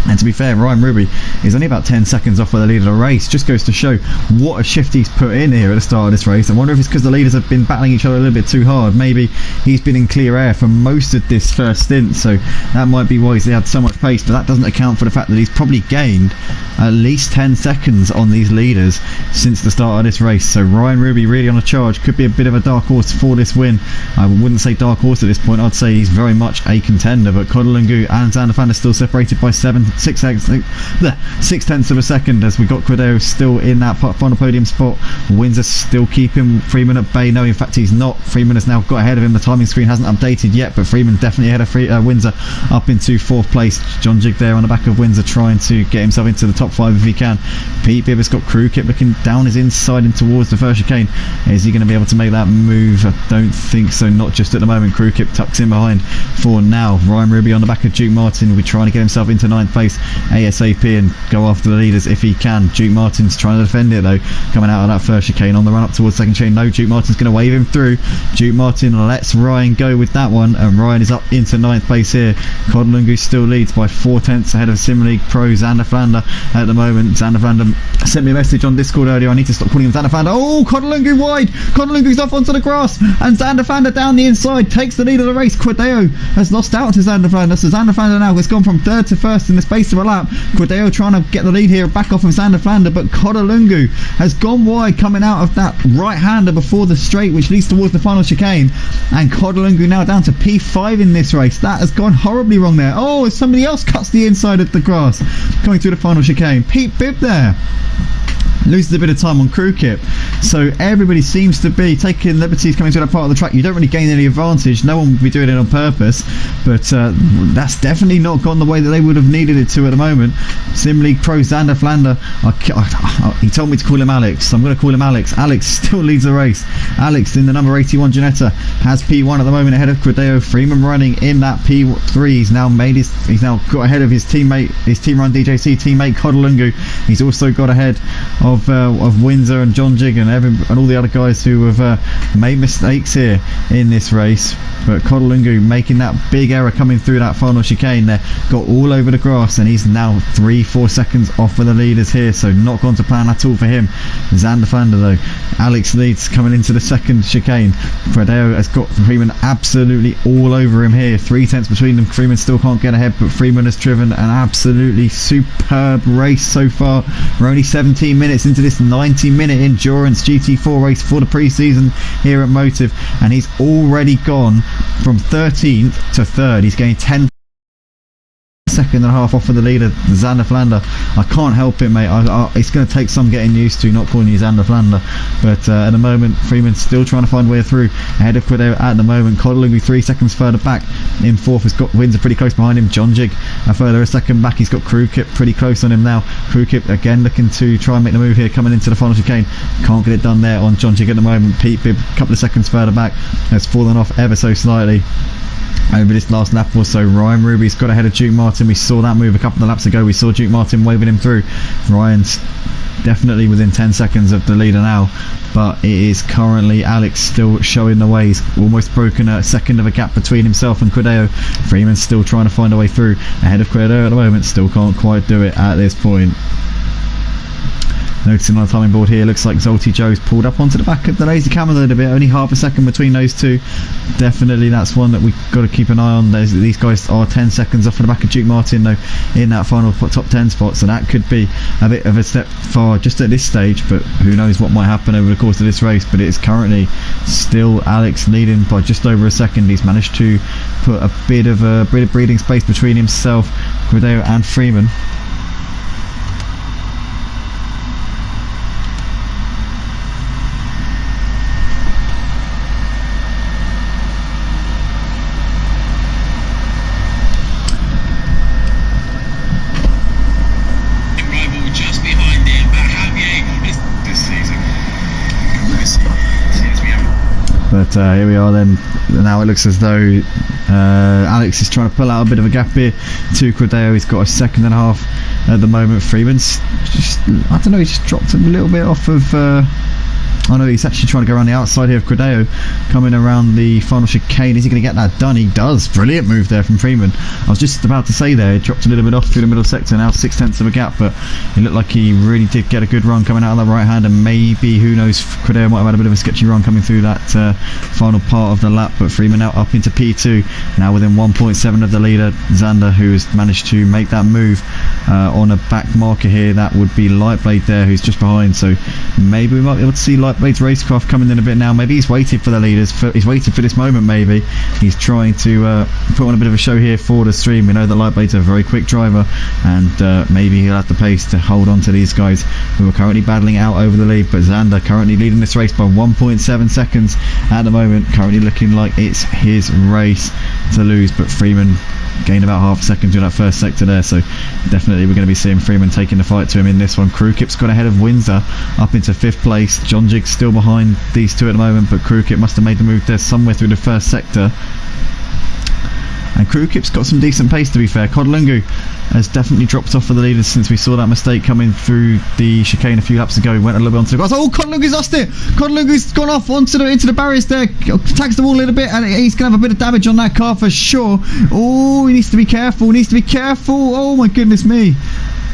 E: And to be fair, Ryan Ruby is only about 10 seconds off of the lead of the race. Just goes to show what a shift he's put in here at the start of this race. I wonder if it's because the leaders have been battling each other a little bit too hard. Maybe he's been in clear air for most of this first stint, so that might be why he's had so much pace, but that doesn't account for the fact that he's probably gained at least 10 seconds on these leaders since the start of this race. So Ryan Ruby really on a charge, could be a bit of a dark horse for this win. I wouldn't say dark horse at this point, I'd say he's very much a contender, but Codalungu and Zander Van are still separated by 6 tenths of a second, as we got Credeo still in that final podium spot. Windsor still keeping Freeman at bay. No, in fact he's not. Freeman has now got ahead of him. The timing screen hasn't updated yet, but Freeman definitely ahead of Windsor up into 4th place. John Jig there on the back of Windsor trying to get himself into the top 5 if he can. Pete Bibb has got Crew Kip looking down his inside and towards the first chicane. Is he going to be able to make that move? I don't think so, not just at the moment. Crew Kip tucks in behind for now. Ryan Ruby on the back of Duke Martin will be trying to get himself into 9th place ASAP and go after the leaders if he can. Duke Martin's trying to defend it though, coming out of that first chicane on the run up towards second chain. No, Duke Martin's going to wave him through. Duke Martin lets Ryan go with that one, and Ryan is up into 9th place here. Codalungu still leads by 4 tenths ahead of Sim League Pro Zander Flander at the moment. Zander Flander sent me a message on Discord earlier. I need to stop calling him Zander Flander. Oh, Codalungu wide. Codalungu's off onto the grass, and Zander Flander down the inside takes the lead of the race. Credeo has lost out to Zander Flander, so Zander Flander now has gone from 3rd to 1st in the space of a lap. Credeo trying to get the lead here back off of Zander Flander, but Codalungu has gone wide coming out of that right-hander before the straight which leads towards the final chicane, and Codalungu now down to P5 in this race. That has gone horribly wrong there. Oh, somebody else cuts the inside of the grass coming through the final chicane. Pete Bibb there loses a bit of time on Crew Kip, so everybody seems to be taking liberties coming to that part of the track. You don't really gain any advantage, no one would be doing it on purpose, but that's definitely not gone the way that they would have needed it to at the moment. Sim League Pro Zander Flander, he told me to call him Alex, so I'm going to call him Alex. Alex still leads the race. Alex in the number 81 Ginetta has P1 at the moment ahead of Credeo. Freeman running in that P3. He's now got ahead of his teammate, his Team Run DJC teammate Codalungu. He's also got ahead of Windsor and John Jig and all the other guys who have made mistakes here in this race. But Codalungu making that big error coming through that final chicane there, got all over the grass, and he's now 3-4 seconds off of the leaders here, so not gone to plan at all for him. Zander Flander though, Alex leads coming into the second chicane. Credeo has got Freeman absolutely all over him here, 3 tenths between them. Freeman still can't get ahead, but Freeman has driven an absolutely superb race so far. We're only 17 minutes into this 90-minute endurance GT4 race for the pre-season here at Motive, and he's already gone from 13th to 3rd. He's gained 10 second and a half off of the leader, Zander Flander. I can't help it, mate. It's going to take some getting used to not calling you Zander Flander, but at the moment Freeman's still trying to find a way through ahead of Credeo at the moment. Codalungu 3 seconds further back in 4th has got Windsor pretty close behind him. John Jig further a second back. He's got Crew Kip pretty close on him now. Crew Kip again looking to try and make the move here coming into the final chicane. Can't get it done there on John Jig at the moment. Pete Bibb a couple of seconds further back has fallen off ever so slightly over this last lap or so. Ryan Ruby's got ahead of Duke Martin. We saw that move a couple of laps ago. We saw Duke Martin waving him through. Ryan's definitely within 10 seconds of the leader now, but it is currently Alex still showing the way. He's almost broken a second of a gap between himself and Credeo. Freeman's still trying to find a way through ahead of Credeo at the moment, still can't quite do it at this point. Noticing on the timing board here, looks like Zolty Joe's pulled up onto the back of the lazy camera a little bit, only half a second between those two. Definitely that's one that we've got to keep an eye on. These guys are 10 seconds off of the back of Duke Martin though in that final top 10 spot, so that could be a bit of a step far just at this stage, but who knows what might happen over the course of this race. But it is currently still Alex leading by just over a second. He's managed to put a bit of breathing space between himself, Credeo and Freeman. But here we are then. Now it looks as though Alex is trying to pull out a bit of a gap here to Credeo. He's got a second and a half at the moment. Freeman's just, I don't know, he just dropped a little bit off of Oh no, he's actually trying to go around the outside here of Credeo, coming around the final chicane. Is he going to get that done? He does. Brilliant move there from Freeman. I was just about to say there, he dropped a little bit off through the middle sector, now 6/10 of a gap, but it looked like he really did get a good run coming out of that right hand, and maybe, who knows, Credeo might have had a bit of a sketchy run coming through that final part of the lap, but Freeman now up into P2, now within 1.7 of the leader, Zander, who has managed to make that move on a back marker here. That would be Lightblade there, who's just behind, so maybe we might be able to see Lightblade's racecraft coming in a bit now. Maybe he's waited for the leaders, he's waited for this moment. Maybe he's trying to put on a bit of a show here for the stream. We know that Lightblade's a very quick driver, and maybe he'll have the pace to hold on to these guys who are currently battling out over the lead. But Zander currently leading this race by 1.7 seconds at the moment, currently looking like it's his race to lose, but Freeman gained about half a second through that first sector there, so definitely we're going to be seeing Freeman taking the fight to him in this one. Crewkip's got ahead of Windsor up into 5th place. John Jig's still behind these two at the moment, but Crewkip must have made the move there somewhere through the first sector. And Crewkip's got some decent pace, to be fair. Kodalungu has definitely dropped off for the leaders since we saw that mistake coming through the chicane a few laps ago. He went a little bit onto the grass. Oh, Kodalungu's lost it! Kodalungu's gone off into the barriers there, tags the wall a little bit, and he's going to have a bit of damage on that car for sure. Oh, he needs to be careful, Oh my goodness me.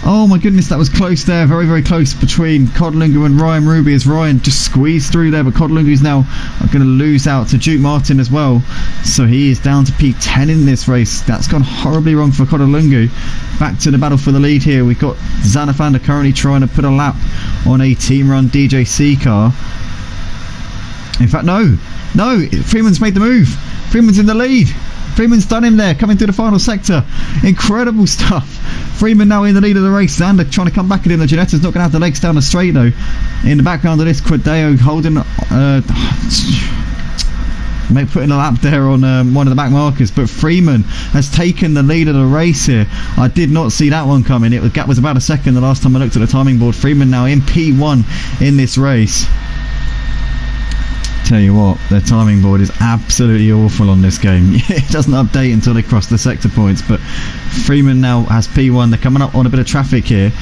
E: Oh my goodness, that was close there, very, very close between Kodalungu and Ryan Ruby, as Ryan just squeezed through there, but Kodalungu's now going to lose out to Duke Martin as well, so he is down to P10 in this race. That's gone horribly wrong for Kodalungu. Back to the battle for the lead here. We've got Zanafanda currently trying to put a lap on a team run DJC car. In fact, no, Freeman's made the move. Freeman's in the lead. Freeman's done him there, coming through the final sector. Incredible stuff. Freeman now in the lead of the race. Zander trying to come back at him. The Ginetta's not going to have the legs down the straight though. In the background of this, Credeo holding, putting a lap there on one of the back markers. But Freeman has taken the lead of the race here. I did not see that one coming. The gap was about a second the last time I looked at the timing board. Freeman now in P1 in this race. Tell you what, their timing board is absolutely awful on this game. It doesn't update until they cross the sector points, but Freeman now has P1. They're coming up on a bit of traffic here.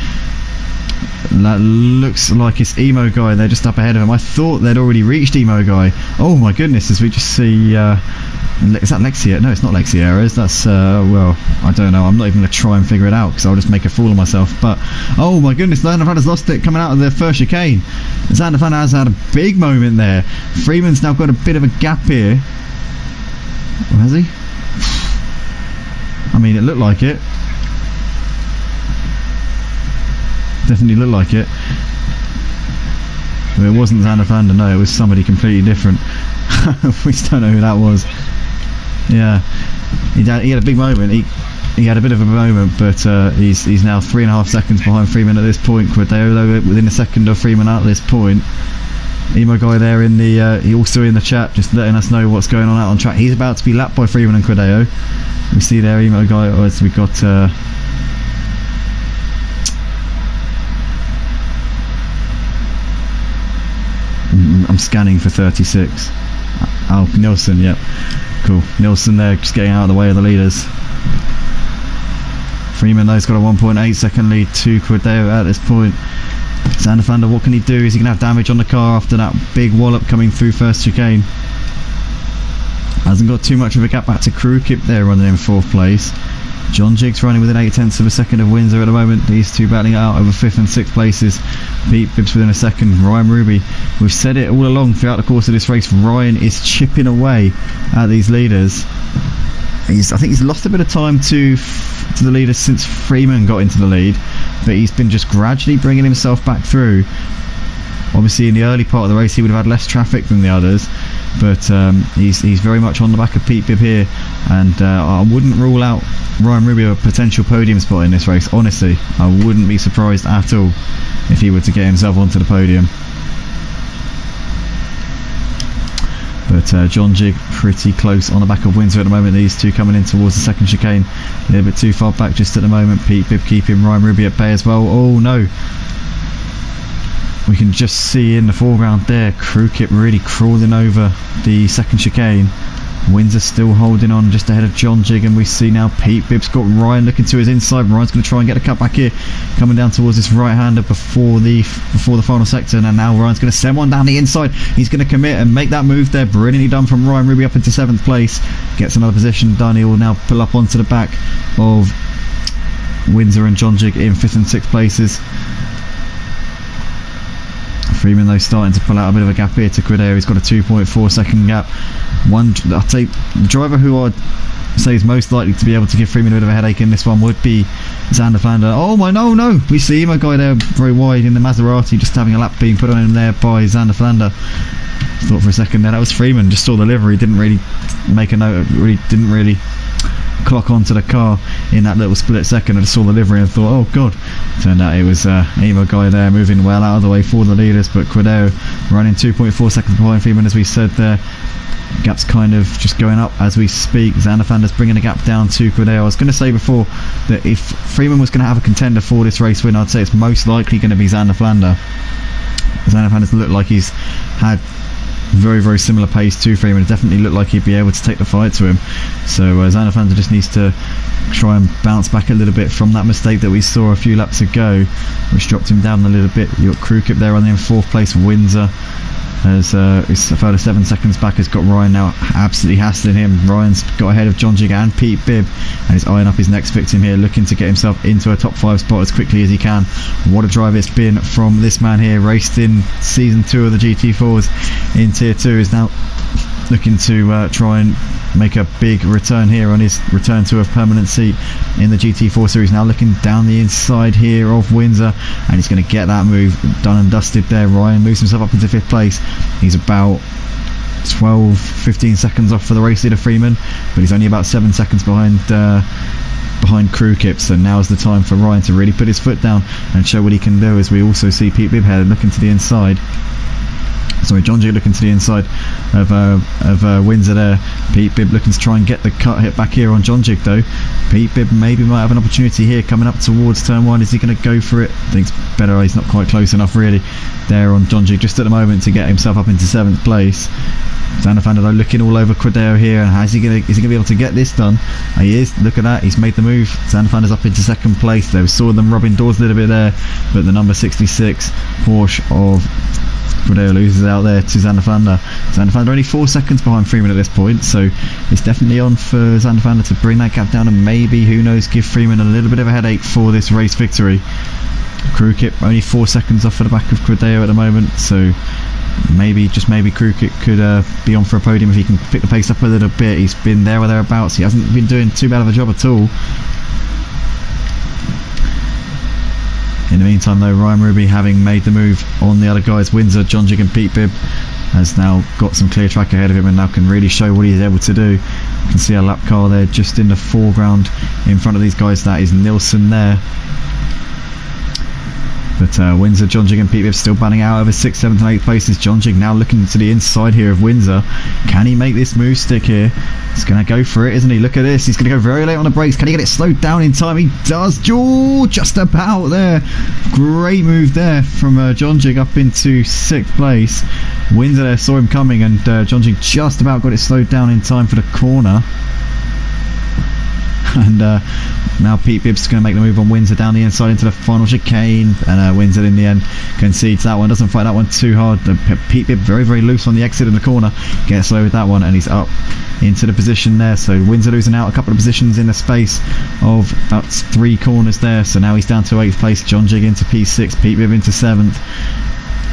E: That looks like it's Emo Guy. They're just up ahead of him. I thought they'd already reached Emo Guy. Oh my goodness, as we just see... is that Lexia? No, it's not Lexia. That's, well, I don't know. I'm not even going to try and figure it out because I'll just make a fool of myself. But, oh my goodness, Zanderfander's lost it coming out of the first chicane. Zanderfander has had a big moment there. Freeman's now got a bit of a gap here. Or has he? I mean, it looked like it. Definitely looked like it. But it wasn't Zanderfander, no, it was somebody completely different. We just don't know who that was. Yeah, he had a big moment. He had a bit of a moment, but he's now 3.5 seconds behind Freeman at this point. Credeo within a second of Freeman at this point. Emo Guy there in the he also in the chat, just letting us know what's going on out on track. He's about to be lapped by Freeman and Credeo. We see there Emo Guy. As we got. I'm scanning for 36. Oh, Nilsson, yep. Cool. Nilsson there, just getting out of the way of the leaders. Freeman though's got a 1.8 second lead to Credeo at this point. Zanderfander, what can he do? Is he going to have damage on the car after that big wallop coming through first chicane? Hasn't got too much of a gap back to Crewkip there running in 4th place. John Jig's running within 0.8 of a second of Windsor at the moment. These two battling it out over 5th and 6th places. Pete Bibbs within a second. Ryan Ruby. We've said it all along throughout the course of this race. Ryan is chipping away at these leaders. I think he's lost a bit of time to the leaders since Freeman got into the lead, but he's been just gradually bringing himself back through. Obviously in the early part of the race he would have had less traffic than the others, but he's very much on the back of Pete Bibb here, and I wouldn't rule out Ryan Ruby a potential podium spot in this race. Honestly, I wouldn't be surprised at all if he were to get himself onto the podium. But John Jig pretty close on the back of Windsor at the moment. These two coming in towards the second chicane, a little bit too far back just at the moment. Pete Bibb keeping Ryan Ruby at bay as well. Oh no, we can just see in the foreground there Crewkip really crawling over the second chicane. Windsor still holding on just ahead of John Jig, and we see now Pete Bibb's got Ryan looking to his inside. Ryan's going to try and get a cut back here, coming down towards this right-hander before the final sector, and now Ryan's going to send one down the inside. He's going to commit and make that move there. Brilliantly done from Ryan Ruby up into 7th place. Gets another position done. He will now pull up onto the back of Windsor and John Jig in 5th and 6th places. Freeman though starting to pull out a bit of a gap here to Quideo. He's got a 2.4 second gap. I'd say the driver who I'd say is most likely to be able to give Freeman a bit of a headache in this one would be Xander Flander. Oh my, no, we see him, a guy there very wide in the Maserati, just having a lap being put on him there by Xander Flander. Thought for a second there that was Freeman. Just saw the livery, didn't really make a note, didn't really clock onto the car in that little split second. I just saw the livery and thought, oh god. Turned out it was Emo guy there moving well out of the way for the leaders, but Quideo running 2.4 seconds behind Freeman, as we said there. Gap's kind of just going up as we speak. Xander Flander's bringing the gap down to Quideo. I was going to say before that if Freeman was going to have a contender for this race win, I'd say it's most likely going to be Xander Flander. Xander Flander's looked like he's had very, very similar pace to Freeman. It definitely looked like he'd be able to take the fight to him. So Xander Flander just needs to try and bounce back a little bit from that mistake that we saw a few laps ago, which dropped him down a little bit. You've got Crew Kip there on the in 4th place. Windsor has is a further 7 seconds back. Has got Ryan now absolutely hassling him. Ryan's got ahead of John Jig and Pete Bibb, and he's eyeing up his next victim here, looking to get himself into a top 5 spot as quickly as he can. What a drive it's been from this man here, raced in season 2 of the GT4s in tier 2, is now looking to try and make a big return here on his return to a permanent seat in the GT4 series. Now looking down the inside here of Windsor, and he's going to get that move done and dusted there. Ryan moves himself up into 5th place. He's about 12-15 seconds off for the race leader Freeman, but he's only about 7 seconds behind Crew Kip. So now's the time for Ryan to really put his foot down and show what he can do, as we also see Pete Bibb head looking to the inside. Sorry, John Jig looking to the inside of Windsor there. Pete Bibb looking to try and get the cut hit back here on John Jig though. Pete Bibb maybe might have an opportunity here coming up towards turn 1. Is he going to go for it? I think it's better. He's not quite close enough really there on John Jig just at the moment to get himself up into 7th place. Xander Flander looking all over Quideo here, and is he going to be able to get this done? He is. Look at that, he's made the move. Xander Flander's up into 2nd place there. We saw them rubbing doors a little bit there, but the number 66 Porsche of Quideo loses out there to Xander Flander. Xander Flander only 4 seconds behind Freeman at this point, so it's definitely on for Xander Flander to bring that gap down and maybe, who knows, give Freeman a little bit of a headache for this race victory. Crew Kip only 4 seconds off for the back of Quideo at the moment, so maybe, just maybe, Crew Kip could be on for a podium if he can pick the pace up a little bit. He's been there or thereabouts. He hasn't been doing too bad of a job at all. In the meantime though, Ryan Ruby, having made the move on the other guys, Windsor, John Jig and Pete Bibb, has now got some clear track ahead of him and now can really show what he's able to do. You can see a lap car there just in the foreground in front of these guys. That is Nilsson there. But Windsor, John Jig and Pete Bibb still batting out over 6th, 7th and 8th places. John Jig now looking to the inside here of Windsor. Can he make this move stick here? He's going to go for it, isn't he? Look at this. He's going to go very late on the brakes. Can he get it slowed down in time? He does. Oh, just about there. Great move there from John Jig up into 6th place. Windsor there saw him coming, and John Jig just about got it slowed down in time for the corner. And now Pete Bibb's going to make the move on Windsor down the inside into the final chicane, and Windsor in the end concedes that one, doesn't fight that one too hard. Pete Bibb very, very loose on the exit in the corner, gets away with that one, and he's up into the position there. So Windsor losing out a couple of positions in the space of about 3 corners there, so now he's down to 8th place. John Jig into P6, Pete Bibb into 7th.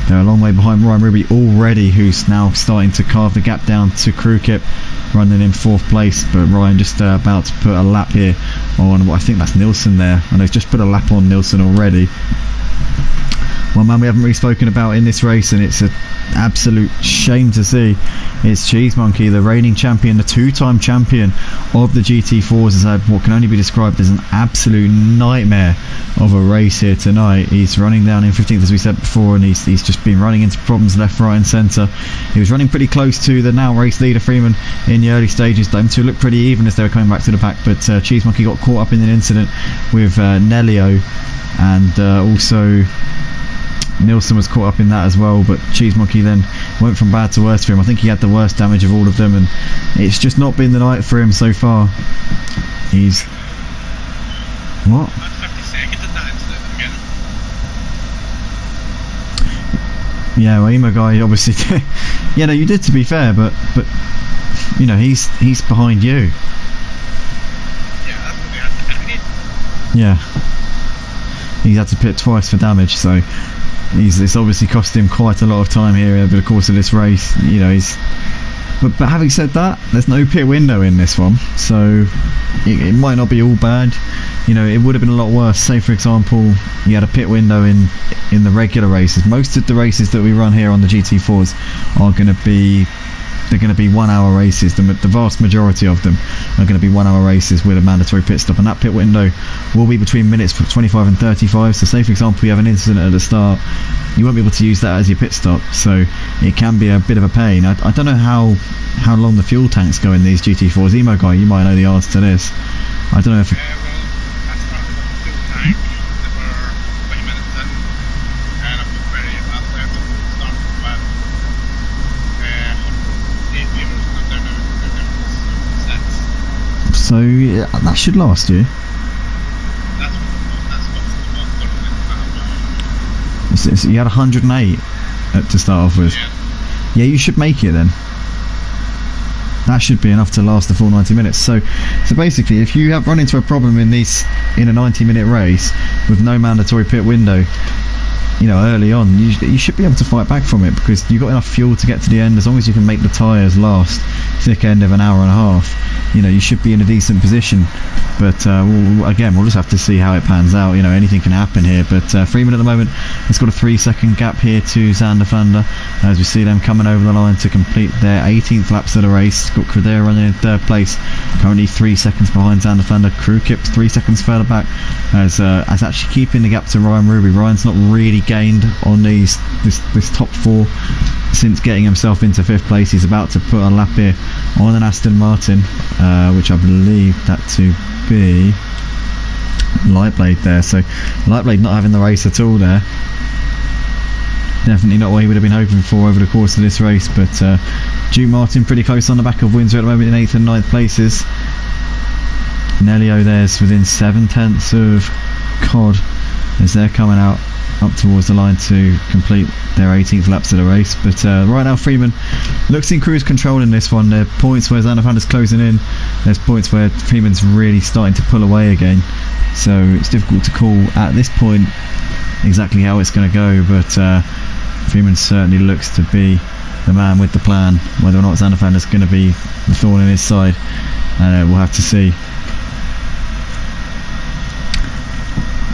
E: They're a long way behind Ryan Ruby already, who's now starting to carve the gap down to Crew Kip, running in 4th place. But Ryan just about to put a lap here on, I think that's Nilsson there, and they've just put a lap on Nilsson already. One man we haven't really spoken about in this race, and it's an absolute shame to see, it's Cheese Monkey, the reigning champion, the 2-time champion of the GT4s, has had what can only be described as an absolute nightmare of a race here tonight. He's running down in 15th, as we said before, and he's just been running into problems left, right and centre. He was running pretty close to the now race leader Freeman in the early stages. Them two looked pretty even as they were coming back to the back, but Cheese Monkey got caught up in an incident with Nelio, and also Nilsson was caught up in that as well, but Cheese Monkey then went from bad to worse for him. I think he had the worst damage of all of them, and it's just not been the night for him so far. He's... What? Yeah, well, Emo Guy obviously did. Yeah, no, you did, to be fair, but you know, he's behind you. Yeah, he's had to pit twice for damage, so it's obviously cost him quite a lot of time here over the course of this race. You know, but having said that, there's no pit window in this one, so it might not be all bad. You know, it would have been a lot worse. Say, for example, you had a pit window in the regular races. Most of the races that we run here on the GT4s are going to be... They're going to be 1 hour races. The vast majority of them are going to be 1 hour races with a mandatory pit stop, and that pit window will be between minutes 25 and 35. So say, for example, you have an incident at the start, you won't be able to use that as your pit stop, so it can be a bit of a pain. I don't know how long the fuel tanks go in these GT4s. Emo Guy, you might know the answer to this. I don't know if... So yeah, that should last you. So you had 108 to start off with. Yeah, you should make it then. That should be enough to last the full 90 minutes. So basically, if you have run into a problem in a 90-minute race with no mandatory pit window, you know, early on, you should be able to fight back from it, because you've got enough fuel to get to the end. As long as you can make the tyres last thick end of an hour and a half, you know, you should be in a decent position. But we'll just have to see how it pans out. You know, anything can happen here. But Freeman at the moment has got a 3-second gap here to Xander Flander, as we see them coming over the line to complete their 18th laps of the race. Got Credera running in third place, currently 3 seconds behind Xander Flander. Crew Kip 3 seconds further back, as actually keeping the gap to Ryan Ruby. Ryan's not really gained on this top 4 since getting himself into 5th place. He's about to put a lap here on an Aston Martin, which I believe that to be Lightblade there. So Lightblade not having the race at all there. Definitely not what he would have been hoping for over the course of this race. But Duke Martin pretty close on the back of Windsor at the moment in 8th and 9th places. Nelio there's within 7/10 of COD as they're coming out up towards the line to complete their 18th laps of the race. But right now Freeman looks in cruise control in this one. There are points where Xander Fander's closing in, there's points where Freeman's really starting to pull away again, so it's difficult to call at this point exactly how it's going to go. But Freeman certainly looks to be the man with the plan. Whether or not Xander Fander's going to be the thorn in his side, we'll have to see.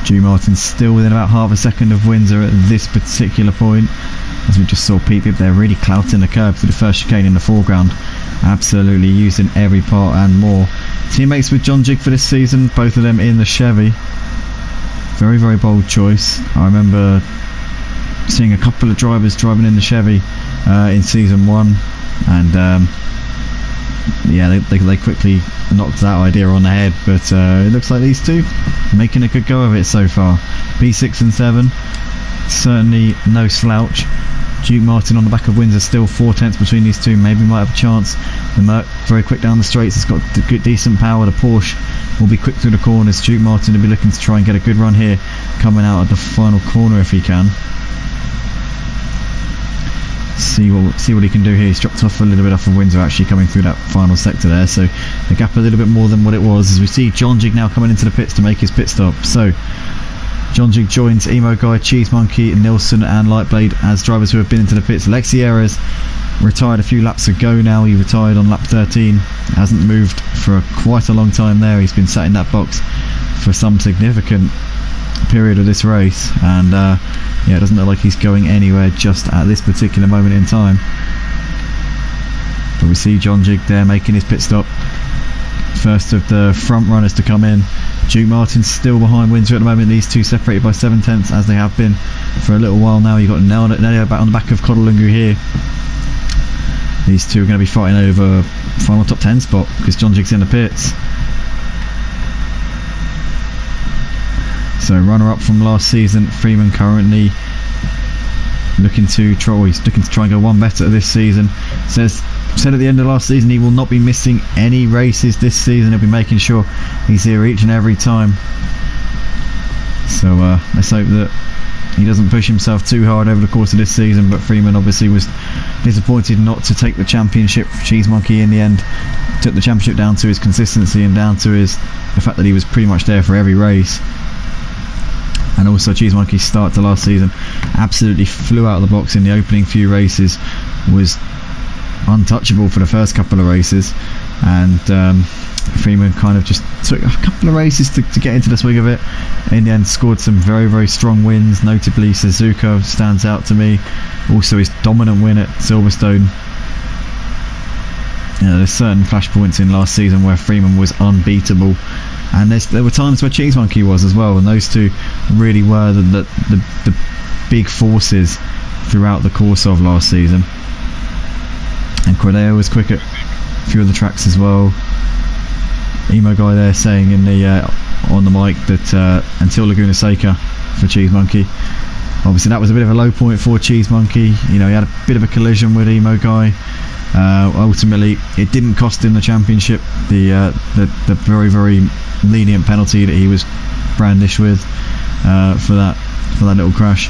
E: Drew Martin's still within about half a second of Windsor at this particular point. As we just saw Pete Bibb there really clouting the curb to the first chicane in the foreground, absolutely using every part and more. Teammates with John Jig for this season, both of them in the Chevy. Very, very bold choice. I remember seeing a couple of drivers driving in the Chevy in season 1, and yeah, they quickly knocked that idea on the head. But it looks like these two making a good go of it so far. P6 and 7, certainly no slouch. Duke Martin on the back of Windsor, still 4/10 between these two. Maybe might have a chance. The Merc very quick down the straights, it's got good decent power. The Porsche will be quick through the corners. Duke Martin will be looking to try and get a good run here, coming out at the final corner if he can. See what he can do here. He's dropped off a little bit off of Windsor, actually coming through that final sector there, so the gap a little bit more than what it was, as we see John Jig now coming into the pits to make his pit stop. So John Jig joins Emo Guy, Cheese Monkey, Nilsson and Lightblade as drivers who have been into the pits. Lexiera's retired a few laps ago now. He retired on lap 13, hasn't moved for quite a long time there. He's been sat in that box for some significant period of this race, and yeah, it doesn't look like he's going anywhere just at this particular moment in time. But we see John Jig there making his pit stop, first of the front runners to come in. Duke Martin's still behind Windsor at the moment. These two separated by 7/10 as they have been for a little while now. You've got Nelio back on the back of Kodalungu here. These two are going to be fighting over final top 10 spot because John Jig's in the pits. So runner up from last season, Freeman currently looking to try and go one better this season. Said at the end of last season he will not be missing any races this season. He'll be making sure he's here each and every time. So let's hope that he doesn't push himself too hard over the course of this season. But Freeman obviously was disappointed not to take the championship. Cheese Monkey in the end took the championship down to his consistency and down to the fact that he was pretty much there for every race. And also Cheese Monkey's start to last season absolutely flew out of the box in the opening few races, was untouchable for the first couple of races, and Freeman kind of just took a couple of races to get into the swing of it. In the end scored some very, very strong wins, notably Suzuka stands out to me, also his dominant win at Silverstone. You know, there's certain flashpoints in last season where Freeman was unbeatable, and there were times where Cheese Monkey was as well, and those two really were the big forces throughout the course of last season. And Cordeo was quick at a few of the tracks as well. Emo guy there saying in the on the mic that until Laguna Seca for Cheese Monkey. Obviously that was a bit of a low point for Cheese Monkey. You know, he had a bit of a collision with Emo guy. Ultimately it didn't cost him the championship, the very, very lenient penalty that he was brandished with for that little crash.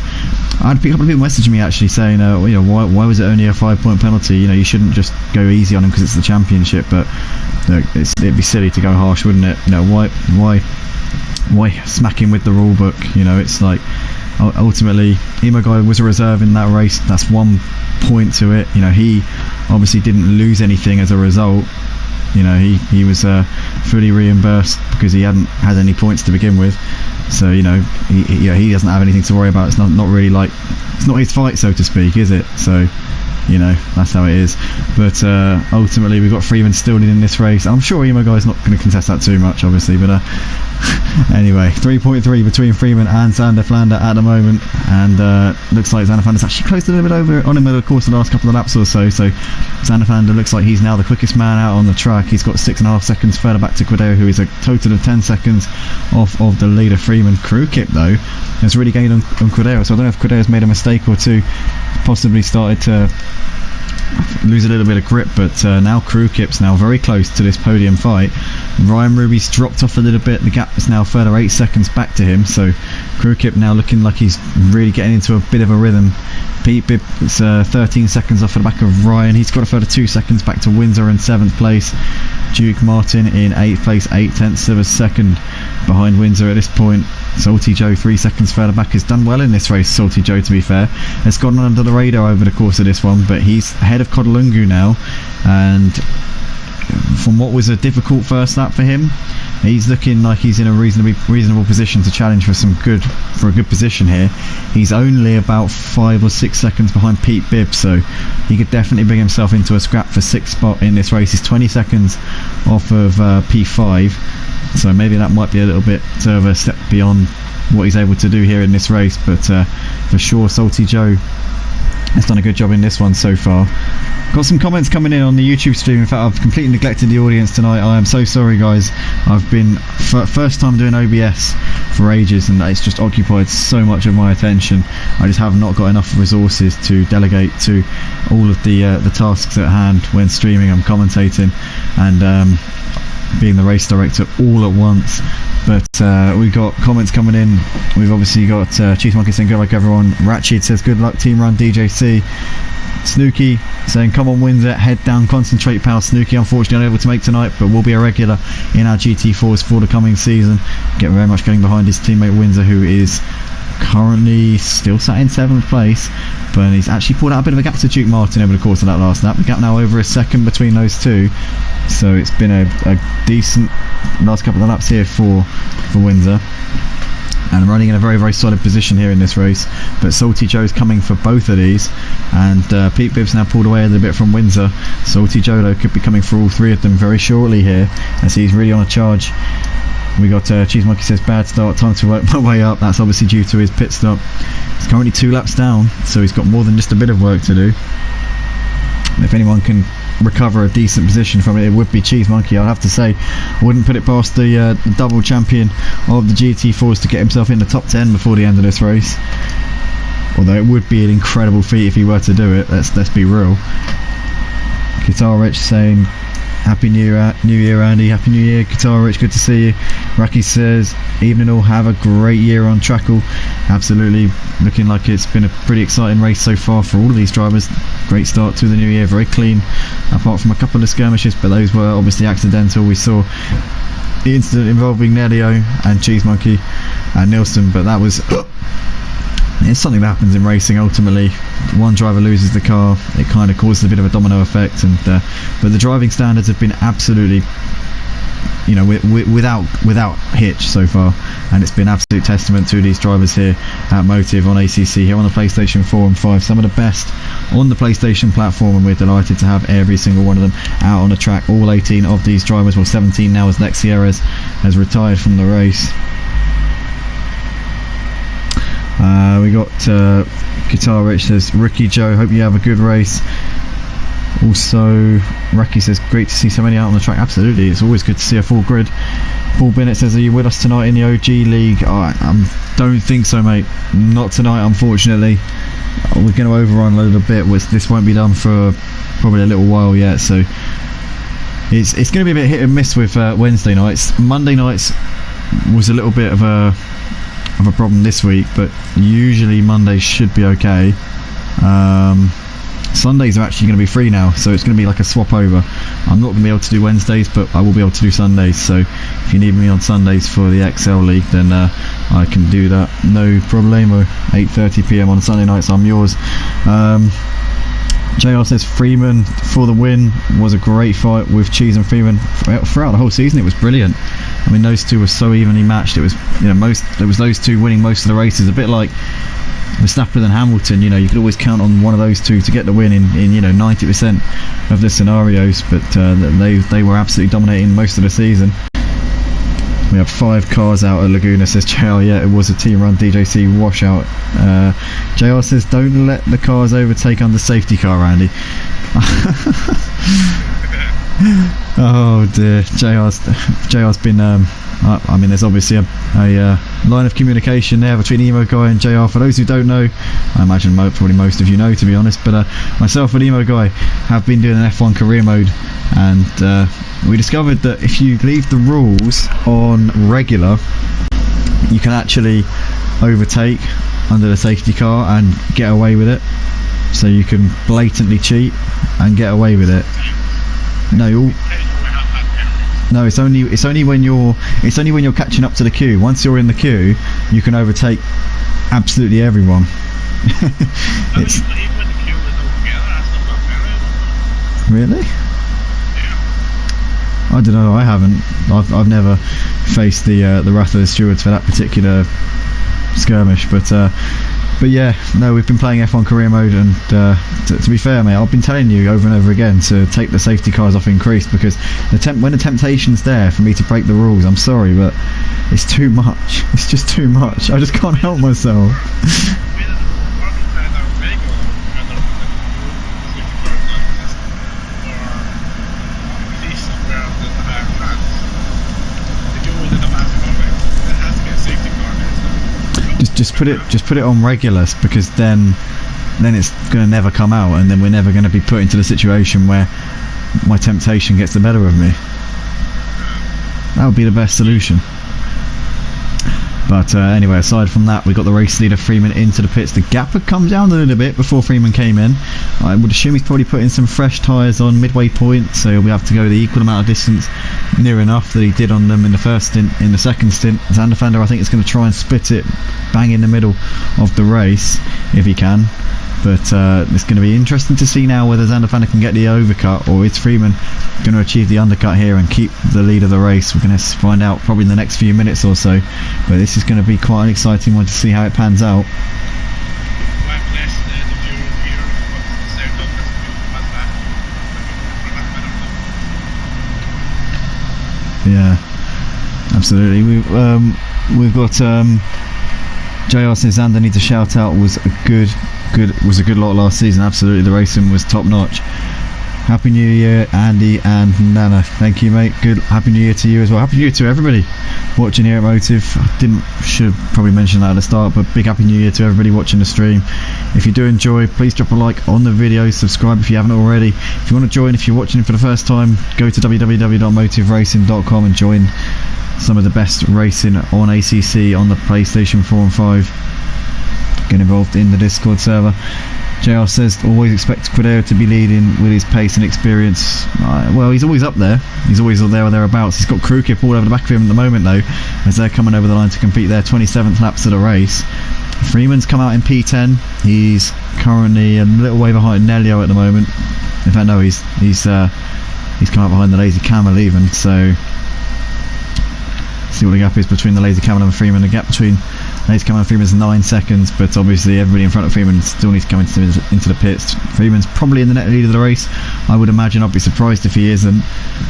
E: I had a couple of people messaging me actually saying, you know, why was it only a 5-point penalty? You know, you shouldn't just go easy on him because it's the championship. But look, it'd be silly to go harsh, wouldn't it? You know, why smack him with the rule book? You know, it's like ultimately Emo guy was a reserve in that race. That's 1 point to it. You know, he obviously didn't lose anything as a result. You know, he was fully reimbursed because he hadn't had any points to begin with. So you know, he doesn't have anything to worry about. It's not really like, it's not his fight, so to speak, is it? So you know, that's how it is. But ultimately we've got Freeman still leading this race. I'm sure Emo guy's not going to contest that too much, obviously, but anyway, 3.3 between Freeman and Xander Flander at the moment, and looks like Xander Flander's actually closed a little bit over on him over the course of the last couple of laps or so. So Xander Flander looks like he's now the quickest man out on the track. He's got 6.5 seconds further back to Cordeo, who is a total of 10 seconds off of the leader Freeman. Crew Kip though has really gained on Cordeo, so I don't know if Cordeo's made a mistake or two, possibly started to lose a little bit of grip, but now Crew Kip's now very close to this podium fight. Ryan Ruby's dropped off a little bit, the gap is now further 8 seconds back to him, so Crew Kip now looking like he's really getting into a bit of a rhythm. Pete Bibb is 13 seconds off at the back of Ryan. He's got a further 2 seconds back to Windsor in 7th place. Duke Martin in 8th place, 8/10 of a second behind Windsor at this point. Salty Joe 3 seconds further back has done well in this race. Salty Joe, to be fair, has gone under the radar over the course of this one, but he's ahead of Kodalungu now, and from what was a difficult first lap for him, he's looking like he's in a reasonable position to challenge for a good position here. He's only about 5 or 6 seconds behind Pete Bibb, so he could definitely bring himself into a scrap for 6th spot in this race. He's 20 seconds off of P5, so maybe that might be a little bit of a step beyond what he's able to do here in this race, but for sure Salty Joe has done a good job in this one so far. Got some comments coming in on the YouTube stream. In fact, I've completely neglected the audience tonight. I am so sorry, guys. I've been first time doing OBS for ages, and it's just occupied so much of my attention. I just have not got enough resources to delegate to all of the tasks at hand when streaming and commentating, and being the race director all at once. But we've got comments coming in. We've obviously got Cheese Monkey saying good luck everyone. Ratchet says good luck team run DJC. Snooky saying come on Windsor, head down, concentrate pal. Snooky unfortunately unable to make tonight, but will be a regular in our GT4s for the coming season. Get very much getting behind his teammate Windsor, who is currently still sat in 7th place, but he's actually pulled out a bit of a gap to Duke Martin over the course of that last lap. The gap now over a second between those two, so it's been a decent last couple of laps here for Windsor, and running in a very, very solid position here in this race. But Salty Joe's coming for both of these, and Pete Bibb's now pulled away a little bit from Windsor. Salty Joe though could be coming for all three of them very shortly here, as he's really on a charge. We got Cheese Monkey says bad start, time to work my way up. That's obviously due to his pit stop. He's currently 2 laps down, so he's got more than just a bit of work to do. If anyone can recover a decent position from it, it would be Cheese Monkey. I'd have to say, I wouldn't put it past the double champion of the GT4s to get himself in the top 10 before the end of this race. although it would be an incredible feat if he were to do it. Let's be real. Guitar Rich saying Happy New Year, Andy. Happy New Year, Guitar Rich. Good to see you. Raki says, evening all. Have a great year on Trackle. Absolutely, looking like it's been a pretty exciting race so far for all of these drivers. Great start to the new year, very clean, apart from a couple of skirmishes, but those were obviously accidental. We saw the incident involving Nelio and Cheese Monkey and Nilsson, but that was it's something that happens in racing. Ultimately, one driver loses the car, it kind of causes a bit of a domino effect, and but the driving standards have been absolutely, you know, without hitch so far, and it's been absolute testament to these drivers here at Motive on ACC, here on the PlayStation 4 and 5, some of the best on the PlayStation platform, and we're delighted to have every single one of them out on the track. All 18 of these drivers, well 17 now, as Lex Sierras has retired from the race. We got Guitar Rich says, Ricky Joe, hope you have a good race. Also, Raki says, great to see so many out on the track. Absolutely, it's always good to see a full grid. Paul Bennett says, are you with us tonight in the OG League? I don't think so, mate. Not tonight, unfortunately. We're going to overrun a little bit. This won't be done for probably a little while yet, so it's going to be a bit hit and miss with Wednesday nights. Monday nights was a little bit of a problem this week, but usually Mondays should be okay. Sundays are actually going to be free now, so it's going to be like a swap over. I'm not going to be able to do Wednesdays, but I will be able to do Sundays, so if you need me on Sundays for the XL League, then I can do that, no problemo. 8:30 PM on Sunday nights, I'm yours. JR says, Freeman for the win. Was a great fight with Cheese and Freeman throughout the whole season. It was brilliant. I mean, those two were so evenly matched. It was, you know, it was those two winning most of the races. A bit like Verstappen and Hamilton. You know, you could always count on one of those two to get the win in you know 90% of the scenarios. But they were absolutely dominating most of the season. We have 5 cars out at Laguna, says JR. Yeah, it was a team run DJC washout. JR says, don't let the cars overtake under safety car, Andy. Oh dear, JR's been I mean, there's obviously a line of communication there between Emo Guy and JR. For those who don't know, I imagine probably most of you know, to be honest, but myself and Emo Guy have been doing an F1 career mode, and we discovered that if you leave the rules on regular, you can actually overtake under the safety car and get away with it. So you can blatantly cheat and get away with it. No, it's only when you're catching up to the queue. Once you're in the queue, you can overtake absolutely everyone. Really? I don't know. I haven't. I've never faced the wrath of the stewards for that particular skirmish, but yeah, no, we've been playing F1 career mode, and to be fair, mate, I've been telling you over and over again to take the safety cars off increased, because when the temptation's there for me to break the rules, I'm sorry, but it's too much. It's just too much. I just can't help myself. Just put it on regular, because then it's going to never come out, and then we're never going to be put into the situation where my temptation gets the better of me. That would be the best solution. But anyway, aside from that, we got the race leader Freeman into the pits. The gap had come down a little bit before Freeman came in. I would assume he's probably put in some fresh tyres on midway point, so he'll be able to go the equal amount of distance, near enough, that he did on them in the first stint. In the second stint, Xander Fender, I think, is going to try and split it bang in the middle of the race if he can. But it's going to be interesting to see now whether Xander Fender can get the overcut, or is Freeman going to achieve the undercut here and keep the lead of the race. We're going to find out probably in the next few minutes or so, but this is going to be quite an exciting one to see how it pans out. Yeah, absolutely. We've got JR says Xander needs a shout out. Was a good lot last season. Absolutely, the racing was top notch. Happy New Year, Andy and Nana. Thank you, mate. Good. Happy New Year to you as well. Happy New Year to everybody watching here at Motive. Should probably mention that at the start, but big Happy New Year to everybody watching the stream. If you do enjoy, please drop a like on the video. Subscribe if you haven't already. If you want to join, if you're watching for the first time, go to www.motiveracing.com and join some of the best racing on ACC on the PlayStation 4 and 5. Get involved in the Discord server. JR says, always expect Quideo to be leading with his pace and experience. Well, he's always up there. He's always there or thereabouts. He's got crew kip all over the back of him at the moment, though, as they're coming over the line to compete their 27th laps of the race. Freeman's come out in P10. He's currently a little way behind Nelio at the moment. In fact, no, he's come out behind the Lazy Camel even. So, see what the gap is between the Lazy Camel and Freeman. The gap between Lazy Camel and Freeman is 9 seconds, but obviously everybody in front of Freeman still needs to come into the pits. Freeman's probably in the net lead of the race, I would imagine. I'd be surprised if he isn't.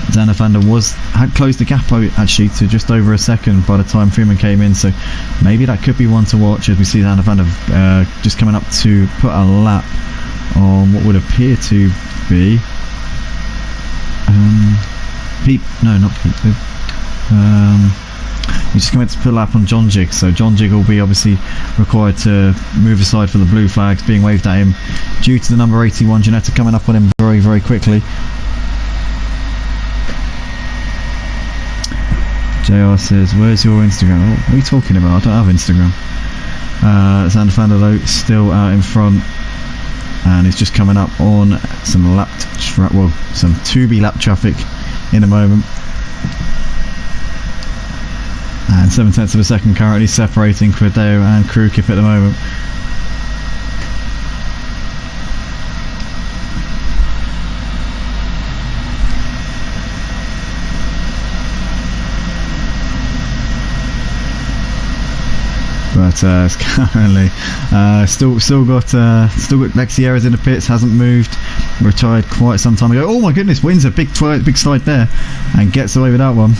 E: Zanafanda had closed the gap actually to just over a second by the time Freeman came in, so maybe that could be one to watch as we see Zanafanda just coming up to put a lap on what would appear to be he's just coming to put a lap on John Jig, so John Jig will be obviously required to move aside for the blue flags being waved at him due to the number 81 Janetta coming up on him very, very quickly. JR says, where's your Instagram? What are you talking about? I don't have Instagram. Zanderfander though still out in front, and he's just coming up on some some 2B lap traffic in a moment. And 7/10 of a second currently separating Quideo and crew kip at the moment. But it's currently still got Lexieras in the pits, hasn't moved, retired quite some time ago. Oh my goodness, wins a big slide there and gets away with that one.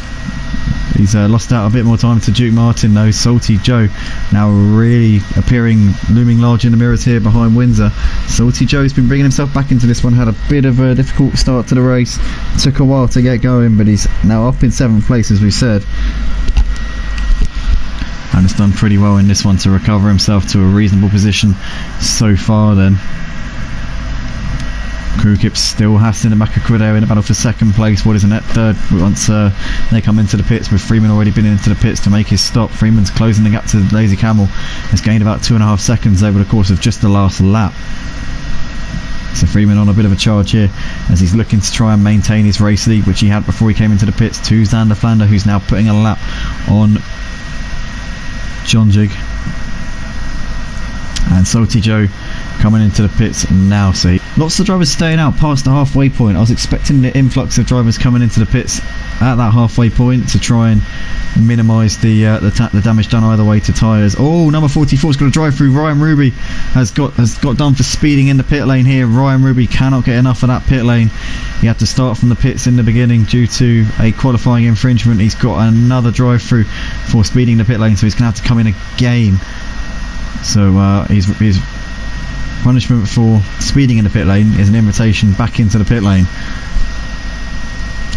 E: He's lost out a bit more time to Duke Martin though. Salty Joe now really looming large in the mirrors here behind Windsor. Salty Joe's been bringing himself back into this one, had a bit of a difficult start to the race, took a while to get going, but he's now up in 7th place as we said, and has done pretty well in this one to recover himself to a reasonable position so far then. Crew kip still hassling the back of Quideo in a battle for 2nd place. What is a net 3rd once they come into the pits, with Freeman already been into the pits to make his stop. Freeman's closing the gap to Lazy Camel, has gained about 2.5 seconds over the course of just the last lap. So Freeman on a bit of a charge here as he's looking to try and maintain his race lead, which he had before he came into the pits, to Xander Flander, who's now putting a lap on John Jig. And Salty Joe coming into the pits now. See, lots of drivers staying out past the halfway point. I was expecting the influx of drivers coming into the pits at that halfway point to try and minimise the damage done either way to tyres. Oh, number 44's got a drive through. Ryan Ruby has got done for speeding in the pit lane here. Ryan Ruby cannot get enough of that pit lane. He had to start from the pits in the beginning due to a qualifying infringement. He's got another drive through for speeding the pit lane, so he's going to have to come in again. So his punishment for speeding in the pit lane is an invitation back into the pit lane.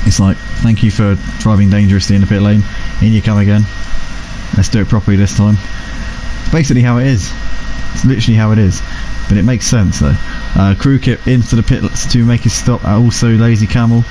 E: It's like, thank you for driving dangerously in the pit lane, in you come again, let's do it properly this time. It's basically how it is. It's literally how it is, but it makes sense though. Crew kip into the pits to make his stop, also Lazy Camel.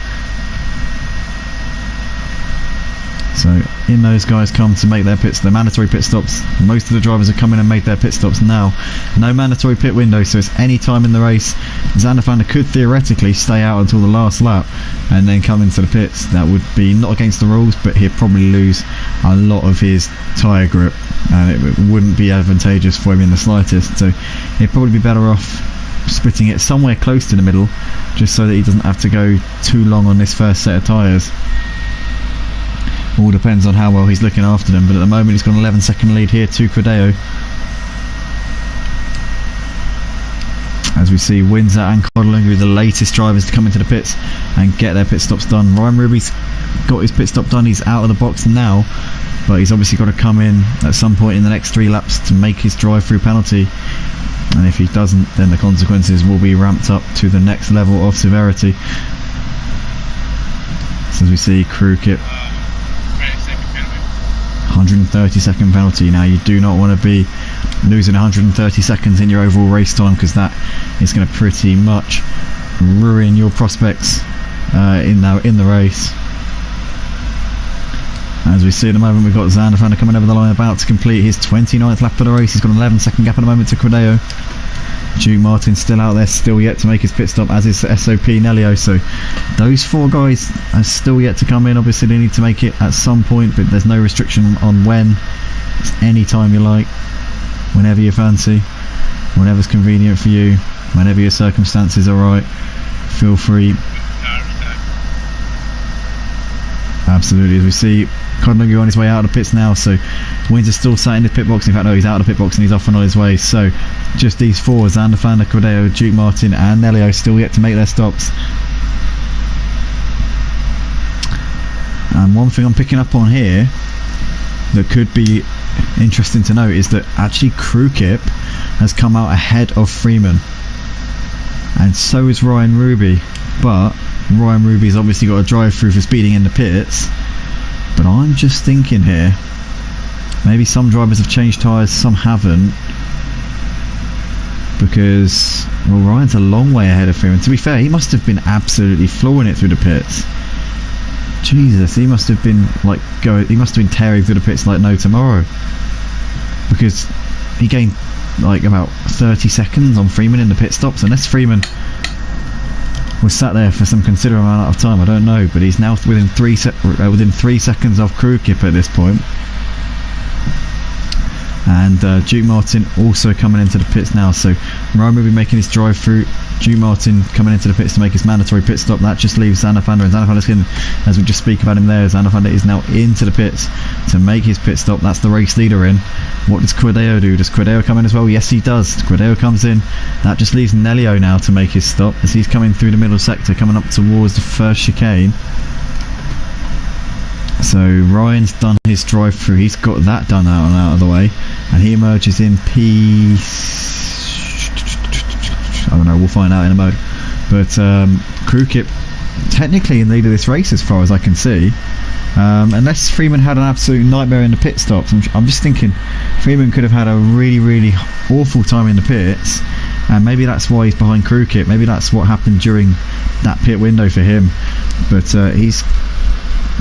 E: So in those guys come to make their mandatory pit stops. Most of the drivers have come in and made their pit stops now. No mandatory pit window, so it's any time in the race. Zanderfander could theoretically stay out until the last lap and then come into the pits. That would be not against the rules, but he'd probably lose a lot of his tyre grip and it wouldn't be advantageous for him in the slightest. So he'd probably be better off splitting it somewhere close to the middle, just so that he doesn't have to go too long on this first set of tyres. All depends on how well he's looking after them, but at the moment he's got an 11-second lead here to Quideo. As we see Windsor and Codling, who are the latest drivers to come into the pits and get their pit stops done. Ryan Ruby's got his pit stop done, he's out of the box now, but he's obviously got to come in at some point in the next 3 laps to make his drive-through penalty. and if he doesn't, then the consequences will be ramped up to the next level of severity. So as we see, crew kit, 130-second penalty. Now you do not want to be losing 130 seconds in your overall race time, because that is going to pretty much ruin your prospects in the race. As we see at the moment, we've got Zolder coming over the line, about to complete his 29th lap of the race. He's got an 11-second gap at the moment to Clegg. Duke Martin still out there, still yet to make his pit stop, as is SOP Nelio. So those 4 guys are still yet to come in. Obviously they need to make it at some point, but there's no restriction on when. It's any time you like, whenever you fancy, whenever's convenient for you, whenever your circumstances are right, feel free. Absolutely. As we see, Clegg on his way out of the pits now, so Wins is still sat in his pit box. In fact, no, he's out of the pit box and he's off and on his way. So just these 4, Zolder, Clegg, Duke Martin and Nelio, still yet to make their stops. And one thing I'm picking up on here that could be interesting to note is that actually Crew Kip has come out ahead of Freeman, and so is Ryan Ruby, but Ryan Ruby's obviously got a drive through for speeding in the pits. But I'm just thinking here, maybe some drivers have changed tyres, some haven't, because, well, Ryan's a long way ahead of Freeman. To be fair, he must have been absolutely flooring it through the pits. Jesus, he must have been like he must have been tearing through the pits like no tomorrow, because he gained like about 30 seconds on Freeman in the pit stops. Unless Freeman was sat there for some considerable amount of time, I don't know, but he's now within 3 seconds of Crew Kip at this point. And Duke Martin also coming into the pits now, so Ryan will be making his drive through. Duke Martin coming into the pits to make his mandatory pit stop. That just leaves Zolder, and Zolder, as we just speak about him there, Zolder is now into the pits to make his pit stop. That's the race leader in. What does Clegg do? Does Clegg come in as well? Yes, he does. Clegg comes in. That just leaves Nelio now to make his stop, as he's coming through the middle sector, coming up towards the first chicane. So Ryan's done his drive through, he's got that done out of the way, and he emerges in I don't know, we'll find out in a moment. But Crew Kip technically in lead of this race as far as I can see, unless Freeman had an absolute nightmare in the pit stops. I'm just thinking Freeman could have had a really awful time in the pits, and maybe that's why he's behind Crew Kip. Maybe that's what happened during that pit window for him. But he's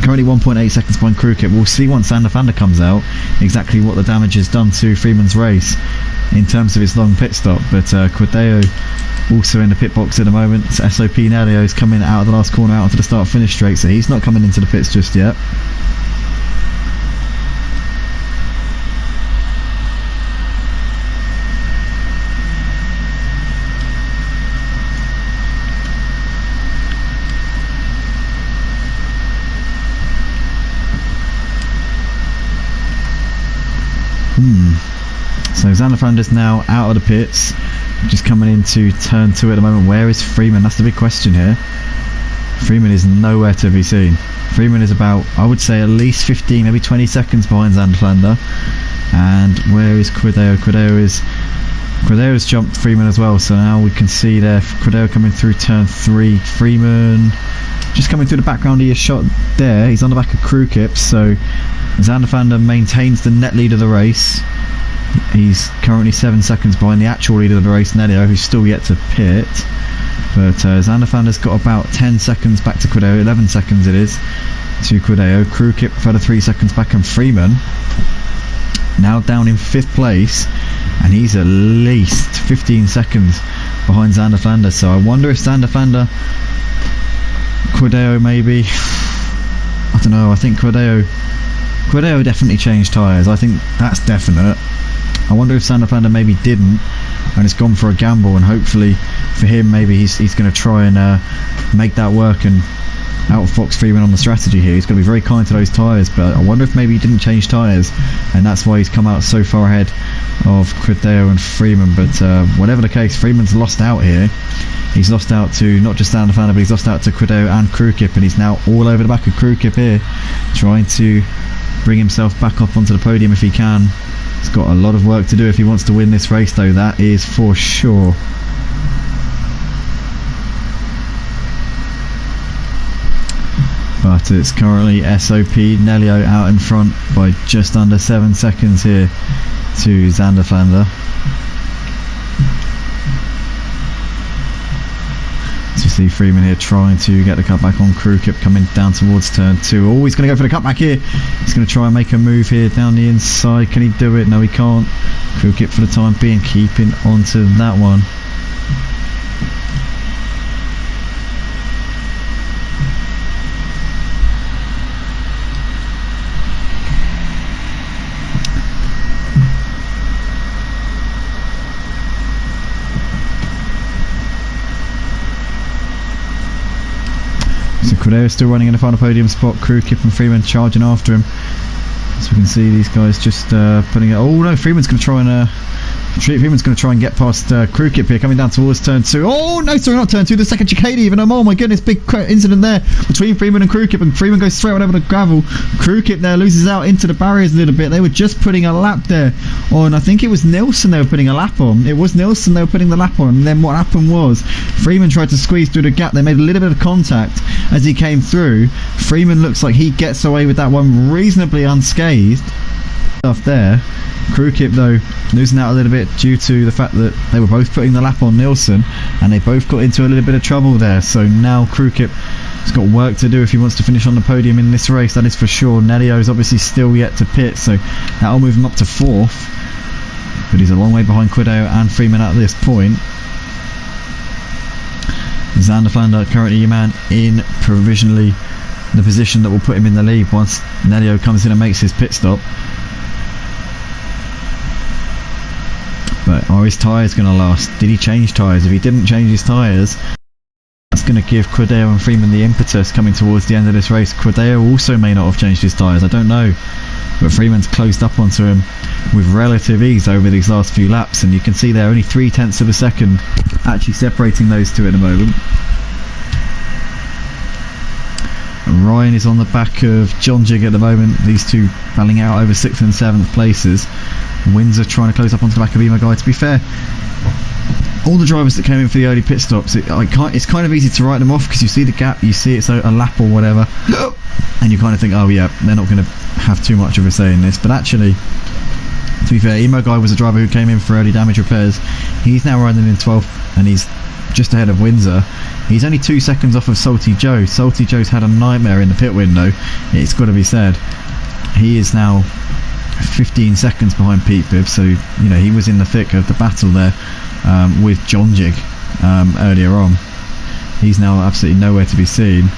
E: currently 1.8 seconds behind Crew Kip. We'll see once Zolder comes out exactly what the damage has done to Freeman's race in terms of his long pit stop. But Clegg also in the pit box at the moment. SOP Nelio is coming out of the last corner out onto the start finish straight, so he's not coming into the pits just yet. So Zolder now out of the pits, just coming into turn 2 at the moment. Where is Freeman? That's the big question here. Freeman is nowhere to be seen. Freeman is about, I would say, at least 15, maybe 20 seconds behind Zolder. And where is Clegg? Clegg's jumped Freeman as well, so now we can see there Clegg coming through turn 3. Freeman just coming through the background of your shot there. He's on the back of Crew Kip, so Zolder maintains the net lead of the race. He's currently 7 seconds behind the actual leader of the race, Nelio, who's still yet to pit. But Zolder's got about 10 seconds back to Clegg, 11 seconds it is to Clegg. Crew Kip further 3 seconds back, and Freeman now down in 5th place, and he's at least 15 seconds behind Zolder. So I wonder if Zolder, Clegg maybe, I don't know, I think Clegg definitely changed tyres, I think that's definite. I wonder if Zolder maybe didn't and has gone for a gamble, and hopefully for him maybe he's going to try and make that work and outfox Freeman on the strategy here. He's going to be very kind to those tyres, but I wonder if maybe he didn't change tyres and that's why he's come out so far ahead of Clegg and Freeman. But whatever the case, Freeman's lost out here. He's lost out to not just Zolder, but he's lost out to Clegg and Crew Kip, and he's now all over the back of Crew Kip here, trying to bring himself back up onto the podium if he can. He's got a lot of work to do if he wants to win this race though, that is for sure. But it's currently SOP Nelio out in front by just under 7 seconds here to Zander Flander. So you see Freeman here trying to get the cutback on Krukip coming down towards turn 2. Oh, he's going to go for the cutback here. He's going to try and make a move here down the inside. Can he do it? No, he can't. Krukip for the time being keeping onto that one. Cordea's still running in the final podium spot. Krukip and Freeman charging after him. So we can see these guys just putting it. Oh no, Freeman's going to try and get past Krukip here, coming down towards turn 2. Oh no, sorry, not turn 2, the second chicane even. Oh my goodness, big incident there between Freeman and Krukip, and Freeman goes straight on over the gravel. Krukip there loses out into the barriers a little bit. They were just putting a lap there on, I think it was Nilsson they were putting a lap on. It was Nilsson they were putting the lap on, and then what happened was Freeman tried to squeeze through the gap. They made a little bit of contact as he came through. Freeman looks like he gets away with that one reasonably unscathed. Stuff there. Krukip though losing out a little bit due to the fact that they were both putting the lap on Nilsson, and they both got into a little bit of trouble there. So now Krukip has got work to do if he wants to finish on the podium in this race, that is for sure. Nelio is obviously still yet to pit, so that'll move him up to 4th, but he's a long way behind Quideo and Freeman at this point. Zander Flander currently your man in provisionally the position that will put him in the lead once Nelio comes in and makes his pit stop. But are his tyres going to last? Did he change tyres? If he didn't change his tyres, that's going to give Quideo and Freeman the impetus coming towards the end of this race. Quideo also may not have changed his tyres, I don't know. But Freeman's closed up onto him with relative ease over these last few laps, and you can see there only 0.3 of a second actually separating those two at the moment. Ryan is on the back of John Jig at the moment, these two battling out over 6th and 7th places. Windsor trying to close up onto the back of Emo Guy. To be fair, all the drivers that came in for the early pit stops, it's kind of easy to write them off because you see the gap, you see it's a lap or whatever, and you kind of think, oh yeah, they're not going to have too much of a say in this. But actually, to be fair, Emo Guy was a driver who came in for early damage repairs. He's now running in 12th, and he's just ahead of Windsor. He's only 2 seconds off of Salty Joe. Salty Joe's had a nightmare in the pit window, it's got to be said. He is now 15 seconds behind Pete Bibb, so you know he was in the thick of the battle there with John Jig earlier on. He's now absolutely nowhere to be seen.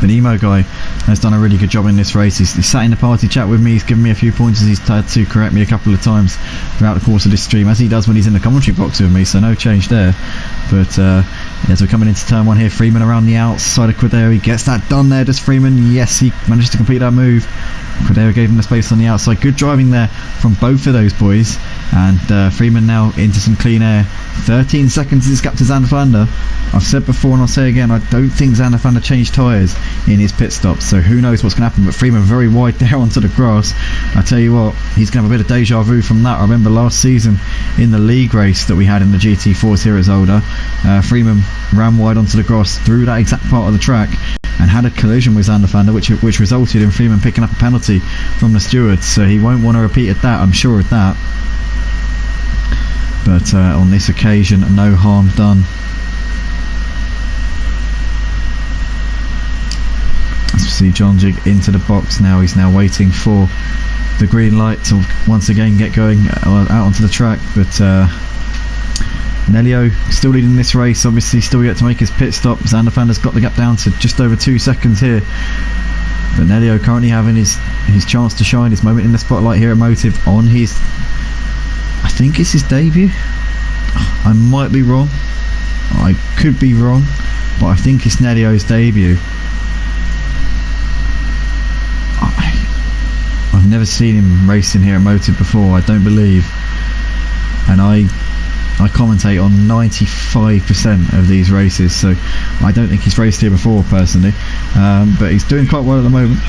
E: But Emo Guy has done a really good job in this race. He's sat in the party chat with me, he's given me a few pointers, he's had to correct me a couple of times throughout the course of this stream, as he does when he's in the commentary box with me, so no change there. But as we're coming into turn 1 here, Freeman around the outside of Quideo, he gets that done there. Does Freeman? Yes, he managed to complete that move. Quideo gave him the space on the outside. Good driving there from both of those boys, and Freeman now into some clean air. 13 seconds is gap to Zander Flander. I've said before and I'll say again, I don't think Zander Flander changed tyres in his pit stop, so who knows what's going to happen. But Freeman very wide there onto the grass. I tell you what, he's going to have a bit of deja vu from that. I remember last season in the league race that we had in the GT4s here at Zolder, Freeman ran wide onto the grass through that exact part of the track and had a collision with Zander Flander, which resulted in Freeman picking up a penalty from the stewards, so he won't want to repeat that, I'm sure of that. But on this occasion, no harm done. As we see John Jig into the box now, he's now waiting for the green light to once again get going out onto the track. But Nelio still leading this race, obviously still yet to make his pit stop. Zander Flander's got the gap down to just over 2 seconds here. But Nelio currently having his chance to shine, his moment in the spotlight here at Motive on his, I think it's his debut. I might be wrong, I could be wrong, but I think it's Nelio's debut. I've never seen him racing here at Motive before, I don't believe, and I commentate on 95% of these races, so I don't think he's raced here before personally, but he's doing quite well at the moment.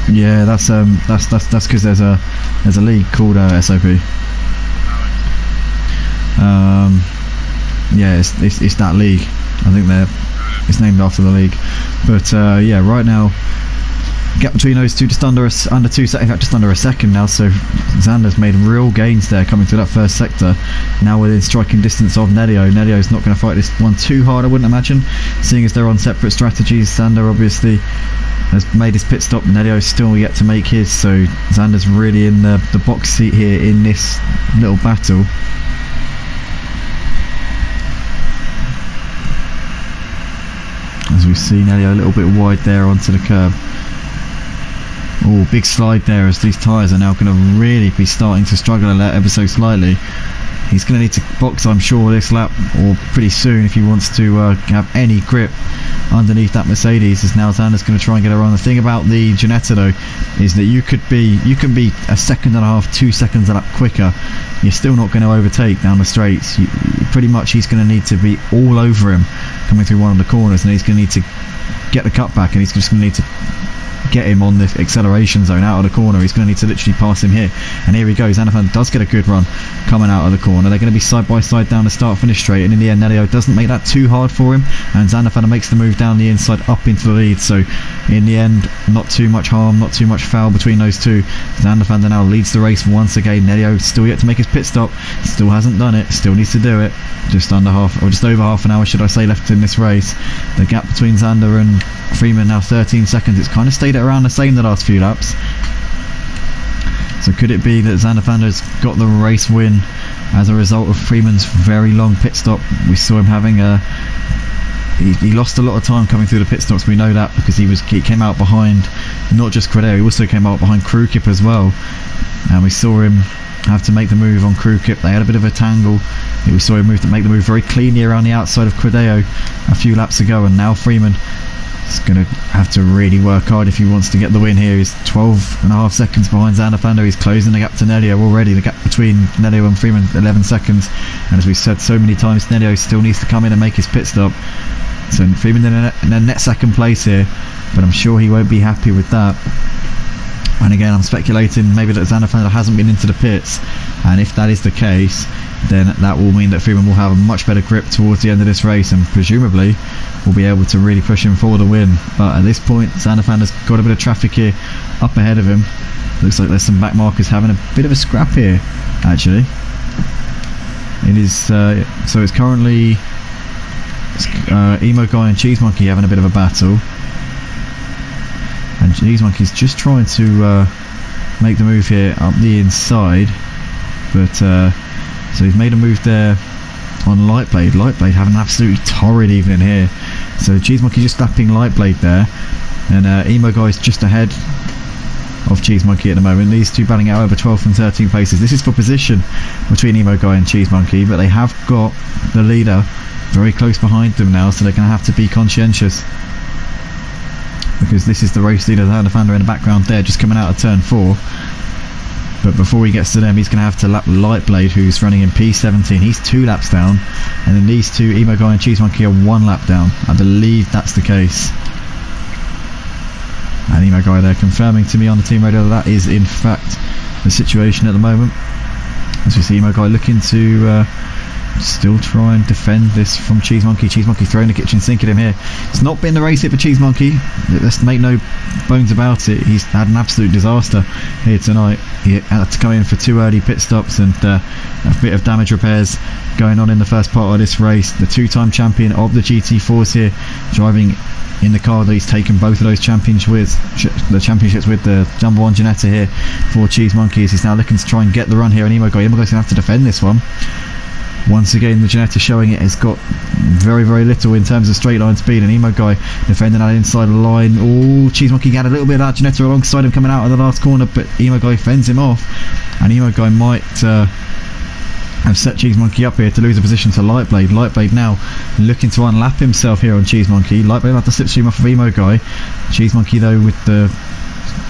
E: Yeah, that's because there's a league called SOP. Yeah, it's that league. I think it's named after the league. But yeah, right now, gap between those two just under 2 seconds, in fact just under a second now, so Xander's made real gains there coming through that first sector. Now within striking distance of Nedio. Nedio's not going to fight this one too hard, I wouldn't imagine, seeing as they're on separate strategies. Xander obviously has made his pit stop, Nedio's still yet to make his, so Xander's really in the box seat here in this little battle. As we see Nedio a little bit wide there onto the curb. Oh, big slide there as these tyres are now going to really be starting to struggle ever so slightly. He's going to need to box, I'm sure, this lap or pretty soon if he wants to have any grip underneath that Mercedes, as now Xander's going to try and get around. The thing about the Ginetta though is that you can be 1.5 seconds, 2 seconds a lap quicker. You're still not going to overtake down the straights. Pretty much he's going to need to be all over him coming through one of the corners, and he's going to need to get the cutback, and he's just going to need to get him on the acceleration zone out of the corner. He's going to need to literally pass him here, and here he goes. Xandervan does get a good run coming out of the corner. They're going to be side by side down the start finish straight, and in the end Nedio doesn't make that too hard for him, and Xandervan makes the move down the inside up into the lead. So in the end, not too much harm, not too much foul between those two. Xandervan now leads the race once again. Nedio still yet to make his pit stop, still hasn't done it, still needs to do it. Just over half an hour should I say left in this race. The gap between Xander and Freeman now 13 seconds. It's kind of stayed at around the same the last few laps. So could it be that Xandervan has got the race win as a result of Freeman's very long pit stop? We saw him having he lost a lot of time coming through the pit stops. We know that because he came out behind not just Credere, he also came out behind Crewkip as well, and we saw him have to make the move on Crewkip. They had a bit of a tangle. We saw him make the move very cleanly around the outside of Credeo a few laps ago, and now Freeman is going to have to really work hard if he wants to get the win here. He's 12.5 seconds behind Xander. He's closing the gap to Nedio already. The gap between Nedio and Freeman 11 seconds, and as we've said so many times, Nedio still needs to come in and make his pit stop. So Freeman in a net second place here, but I'm sure he won't be happy with that. And again, I'm speculating maybe that Xander hasn't been into the pits, and if that is the case, then that will mean that Freeman will have a much better grip towards the end of this race, and presumably will be able to really push him for the win. But at this point, Xander has got a bit of traffic here up ahead of him. Looks like there's some back markers having a bit of a scrap here, actually. It is so it's currently Emo Guy and Cheese Monkey having a bit of a battle. And Cheese Monkey's just trying to make the move here up the inside, but so he's made a move there on Lightblade. Lightblade having an absolutely torrid evening here. So Cheese Monkey just lapping Lightblade there, and Emo Guy's just ahead of Cheese Monkey at the moment. These two battling out over 12th and 13th places. This is for position between Emo Guy and Cheese Monkey, but they have got the leader very close behind them now, so they're going to have to be conscientious, because this is the race leader, Xander in the background there, just coming out of turn 4. But before he gets to them, he's going to have to lap Lightblade, who's running in P17. He's 2 laps down, and then these two, Emo Guy and Cheese Monkey, are 1 lap down. I believe that's the case. And Emo Guy there confirming to me on the team radio that is in fact the situation at the moment. As we see Emo Guy looking to still try and defend this from Cheese Monkey. Cheese Monkey throwing the kitchen sink at him here. It's not been the race hit for Cheese Monkey, let's make no bones about it. He's had an absolute disaster here tonight. He had to come in for 2 early pit stops and a bit of damage repairs going on in the first part of this race. The 2-time champion of the GT4s here, driving in the car that he's taken both of those championships with, the number 1 Ginetta here for Cheese Monkey. He's now looking to try and get the run here, and Emo Guy's going to have to defend this one. Once again, the Ginetta showing it has got very, very little in terms of straight line speed, and Emo Guy defending that inside line. Oh, Cheese Monkey had a little bit of that Ginetta alongside him coming out of the last corner, but Emo Guy fends him off, and Emo Guy might have set Cheese Monkey up here to lose a position to Lightblade. Lightblade now looking to unlap himself here on Cheese Monkey. Lightblade had to slipstream off of Emo Guy. Cheese Monkey though, with the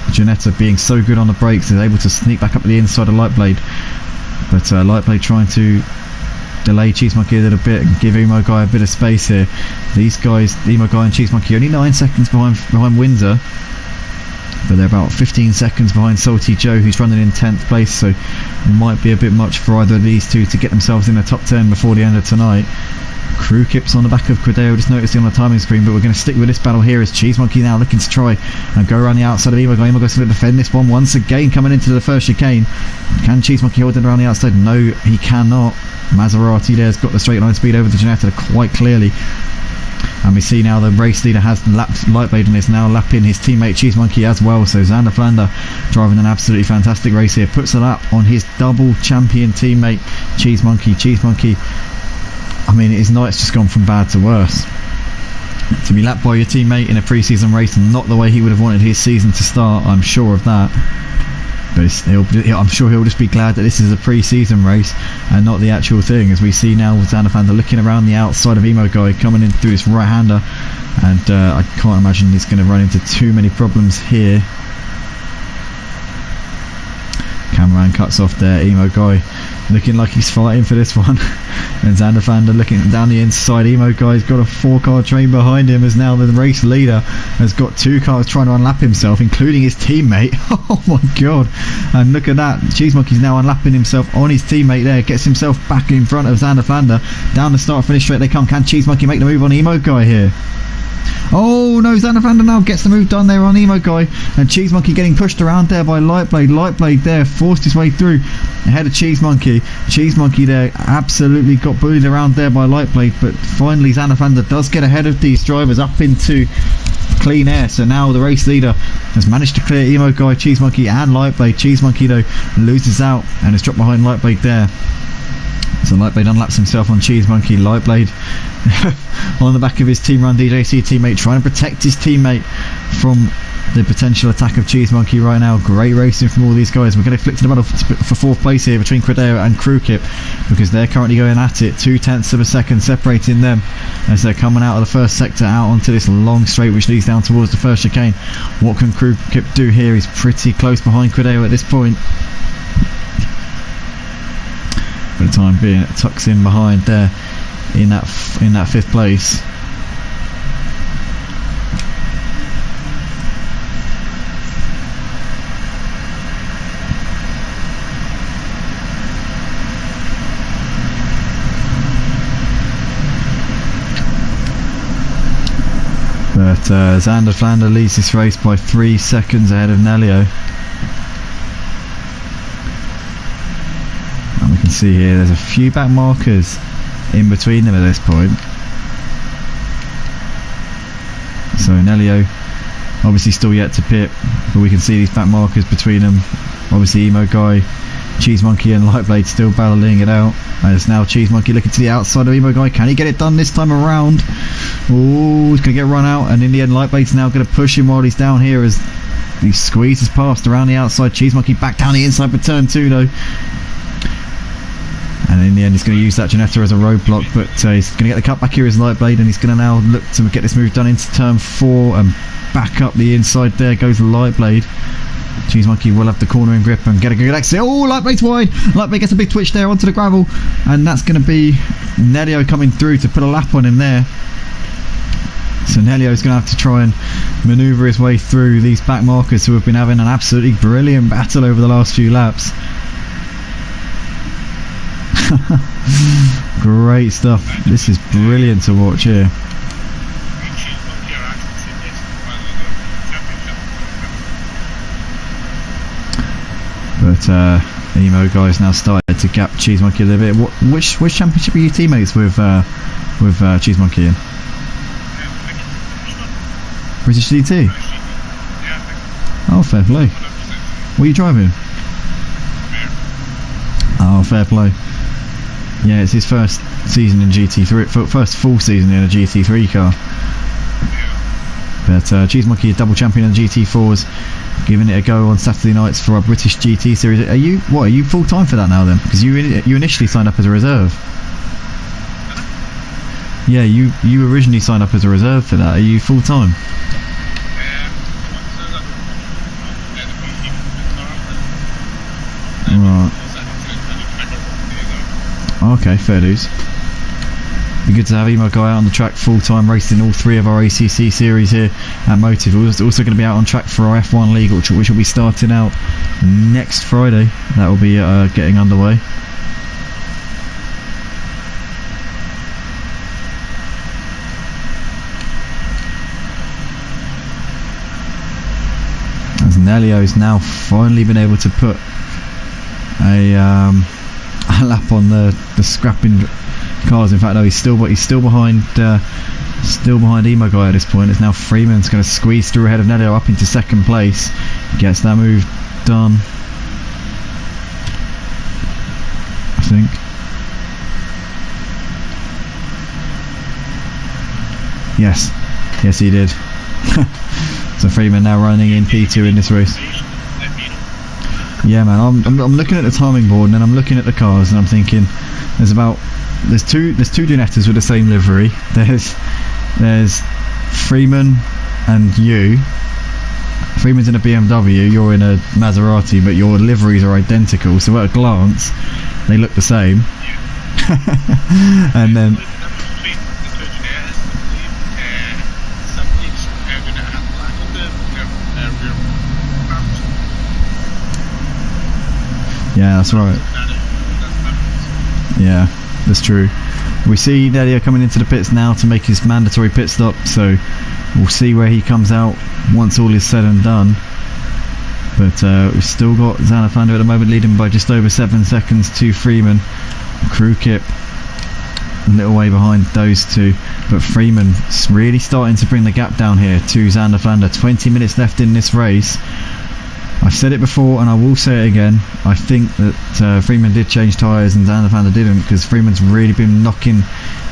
E: Ginetta being so good on the brakes, is able to sneak back up to the inside of Lightblade, but Lightblade trying to delay Cheese Monkey a little bit and give Emo Guy a bit of space here. These guys, Emo Guy and Cheese Monkey, only 9 seconds behind Windsor. but they're about 15 seconds behind Salty Joe, who's running in 10th place, so it might be a bit much for either of these two to get themselves in the top 10 before the end of tonight. Crew Kip's on the back of Credeo, just noticing on the timing screen, but we're going to stick with this battle here as Cheese Monkey now looking to try and go around the outside of Emo Guy. Emo Guy's going to defend this one once again, coming into the first chicane. Can Cheese Monkey hold it around the outside? No, he cannot. Maserati there's got the straight line speed over the Janetta quite clearly. And we see now the race leader has lapped Lightblade and is now lapping his teammate Cheese Monkey as well. So Xander Flander driving an absolutely fantastic race here, puts a lap on his double champion teammate Cheese Monkey. Cheese Monkey, I mean, his night's just gone from bad to worse. To be lapped by your teammate in a pre-season race, and not the way he would have wanted his season to start, I'm sure of that. But I'm sure he'll just be glad that this is a pre-season race and not the actual thing, as we see now Xander Flander looking around the outside of Emo Guy, coming in through his right-hander, and I can't imagine he's going to run into too many problems here. Cameraman cuts off there, Emo Guy looking like he's fighting for this one. And Xander Flander looking down the inside. Emo Guy's got a 4-car train behind him, as now the race leader has got 2 cars trying to unlap himself, including his teammate. Oh my god. And look at that, Cheese Monkey's now unlapping himself on his teammate there, gets himself back in front of Xander Flander. Down the start finish straight they come. Can Cheese Monkey make the move on Emo Guy here? Oh no, Xander Flander now gets the move done there on Emo Guy, and Cheese Monkey getting pushed around there by Lightblade. Lightblade there forced his way through ahead of Cheese Monkey. Cheese Monkey there absolutely got bullied around there by Lightblade, but finally Xander Flander does get ahead of these drivers up into clean air. So now the race leader has managed to clear Emo Guy, Cheese Monkey and Lightblade. Cheese Monkey though loses out and is dropped behind Lightblade there. So Lightblade unlaps himself on Cheese Monkey. Lightblade on the back of his Team Run DJC teammate, trying to protect his teammate from the potential attack of Cheese Monkey right now. Great racing from all these guys. We're going to flick to the battle for 4th place here between Credeo and Crew Kip, because they're currently going at it. 0.2 of a second separating them as they're coming out of the first sector out onto this long straight which leads down towards the first chicane. What can Crew Kip do here? He's pretty close behind Credeo at this point. For the time being, it tucks in behind there in that 5th place. But Xander Flander leads this race by 3 seconds ahead of Nelio. And we can see here there's a few back markers in between them at this point. So Nelio obviously still yet to pit, but we can see these back markers between them. Obviously Emo Guy, Cheese Monkey and Lightblade still battling it out. And it's now Cheese Monkey looking to the outside of Emo Guy. Can he get it done this time around? Oh, he's going to get run out, and in the end Lightblade's now going to push him while he's down here as he squeezes past around the outside. Cheese Monkey back down the inside for turn 2 though. And in the end he's going to use that Janetta as a roadblock, but he's going to get the cut back here as Lightblade, and he's going to now look to get this move done into turn 4 and back up the inside. There goes Lightblade. Cheese Monkey will have the corner in grip and get a good exit. Oh, Lightblade's wide. Lightblade gets a big twitch there onto the gravel, and that's going to be Nelio coming through to put a lap on him there. So Nelio's going to have to try and manoeuvre his way through these back markers who have been having an absolutely brilliant battle over the last few laps. Great stuff. This is brilliant to watch here. But Emo Guy's now started to gap Cheese Monkey a little bit. Which championship are you teammates with Cheese Monkey in? British GT? Oh, fair play. What are you driving? Oh, fair play. Yeah, it's his first season in GT3, first full season in a GT3 car. But Cheese Monkey is double champion in the GT4s, giving it a go on Saturday nights for our British GT series. Are you full time for that now then? Because you initially signed up as a reserve. Yeah, you originally signed up as a reserve for that. Are you full time? Right. Okay, fair dues. Be good to have Emo Guy out on the track full time, racing all 3 of our ACC series here at Motive. We're also going to be out on track for our F1 League, which will be starting out next Friday. That will be getting underway. As Nelio's now finally been able to put a lap on the scrapping cars. In fact, no, he's still behind Emo Guy at this point. It's now Freeman's going to squeeze through ahead of Nelio up into second place. Gets that move done, I think. Yes he did. So Freeman now running in P2 in this race. Yeah, man, I'm looking at the timing board and then I'm looking at the cars and I'm thinking there's two Dunettas with the same livery. There's Freeman and you. Freeman's in a BMW, you're in a Maserati, but your liveries are identical, so at a glance they look the same. And then yeah, that's right. Yeah, that's true. We see Nelio coming into the pits now to make his mandatory pit stop, so we'll see where he comes out once all is said and done. But we've still got Zanafando at the moment leading by just over 7 seconds to Freeman. Crew Kip a little way behind those two, but Freeman's really starting to bring the gap down here to Zanafando. 20 minutes left in this race. I've said it before and I will say it again. I think that Freeman did change tyres and Zanafando didn't, because Freeman's really been knocking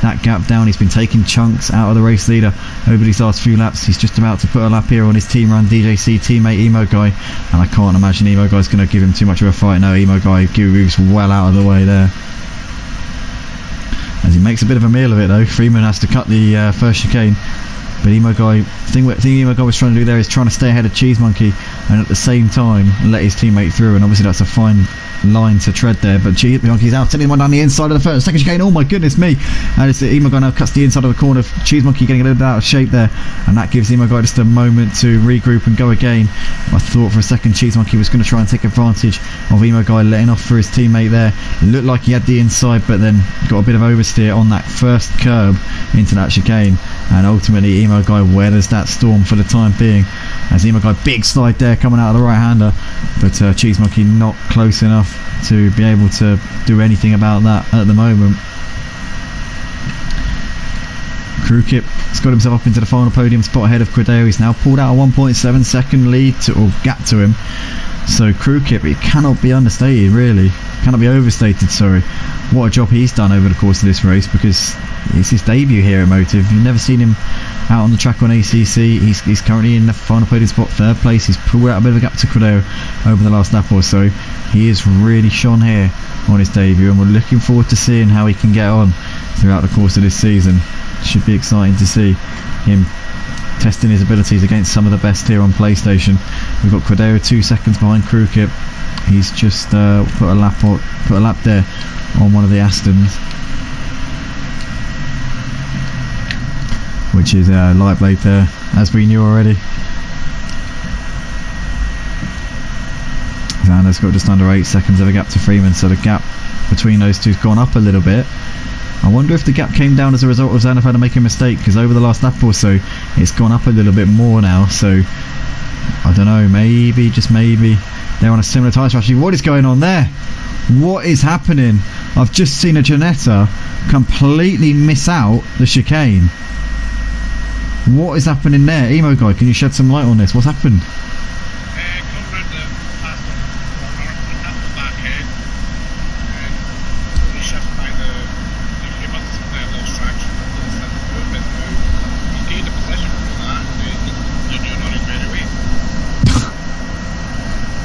E: that gap down. He's been taking chunks out of the race leader over these last few laps. He's just about to put a lap here on his team run DJC teammate Emo Guy, and I can't imagine Emo Guy's going to give him too much of a fight. No, Emo Guy moves well out of the way there. As he makes a bit of a meal of it though, Freeman has to cut the first chicane. But Emo Guy, the thing Emo Guy was trying to do there is trying to stay ahead of Cheese Monkey and at the same time let his teammate through, and obviously that's a fine line to tread there. But Cheese Monkey's out, sending one down the inside of the second chicane. Oh my goodness me! And it's Emo Guy now cuts the inside of the corner. Cheese Monkey getting a little bit out of shape there, and that gives Emo Guy just a moment to regroup and go again. I thought for a second Cheese Monkey was going to try and take advantage of Emo Guy letting off for his teammate there. It looked like he had the inside, but then got a bit of oversteer on that first curb into that chicane, and ultimately Emo Guy weathers that storm for the time being. As Emo Guy, big slide there coming out of the right hander, but Cheese Monkey not close enough to be able to do anything about that at the moment. Crew Kip has got himself up into the final podium spot ahead of Credeo. He's now pulled out a 1.7 second lead or gap to him. So Crew Kip, it cannot be understated, really. Cannot be overstated, sorry. What a job he's done over the course of this race, because it's his debut here at Motive. You've never seen him out on the track on ACC. He's currently in the final podium spot, 3rd place. He's pulled out a bit of a gap to Credeo over the last lap or so. He is really shone here on his debut, and we're looking forward to seeing how he can get on throughout the course of this season. Should be exciting to see him testing his abilities against some of the best here on PlayStation. We've got Credeo 2 seconds behind Crew Kip. He's just put a lap there on one of the Astons, which is light blade there, as we knew already. Xander's got just under 8 seconds of a gap to Freeman, so the gap between those two's gone up a little bit. I wonder if the gap came down as a result of Xanafando making a mistake, because over the last lap or so it's gone up a little bit more now, so I don't know, maybe, just maybe, they're on a similar tyre strategy. What is going on there? What is happening? I've just seen a Ginetta completely miss out the chicane. What is happening there? Emo Guy, can you shed some light on this? What's happened?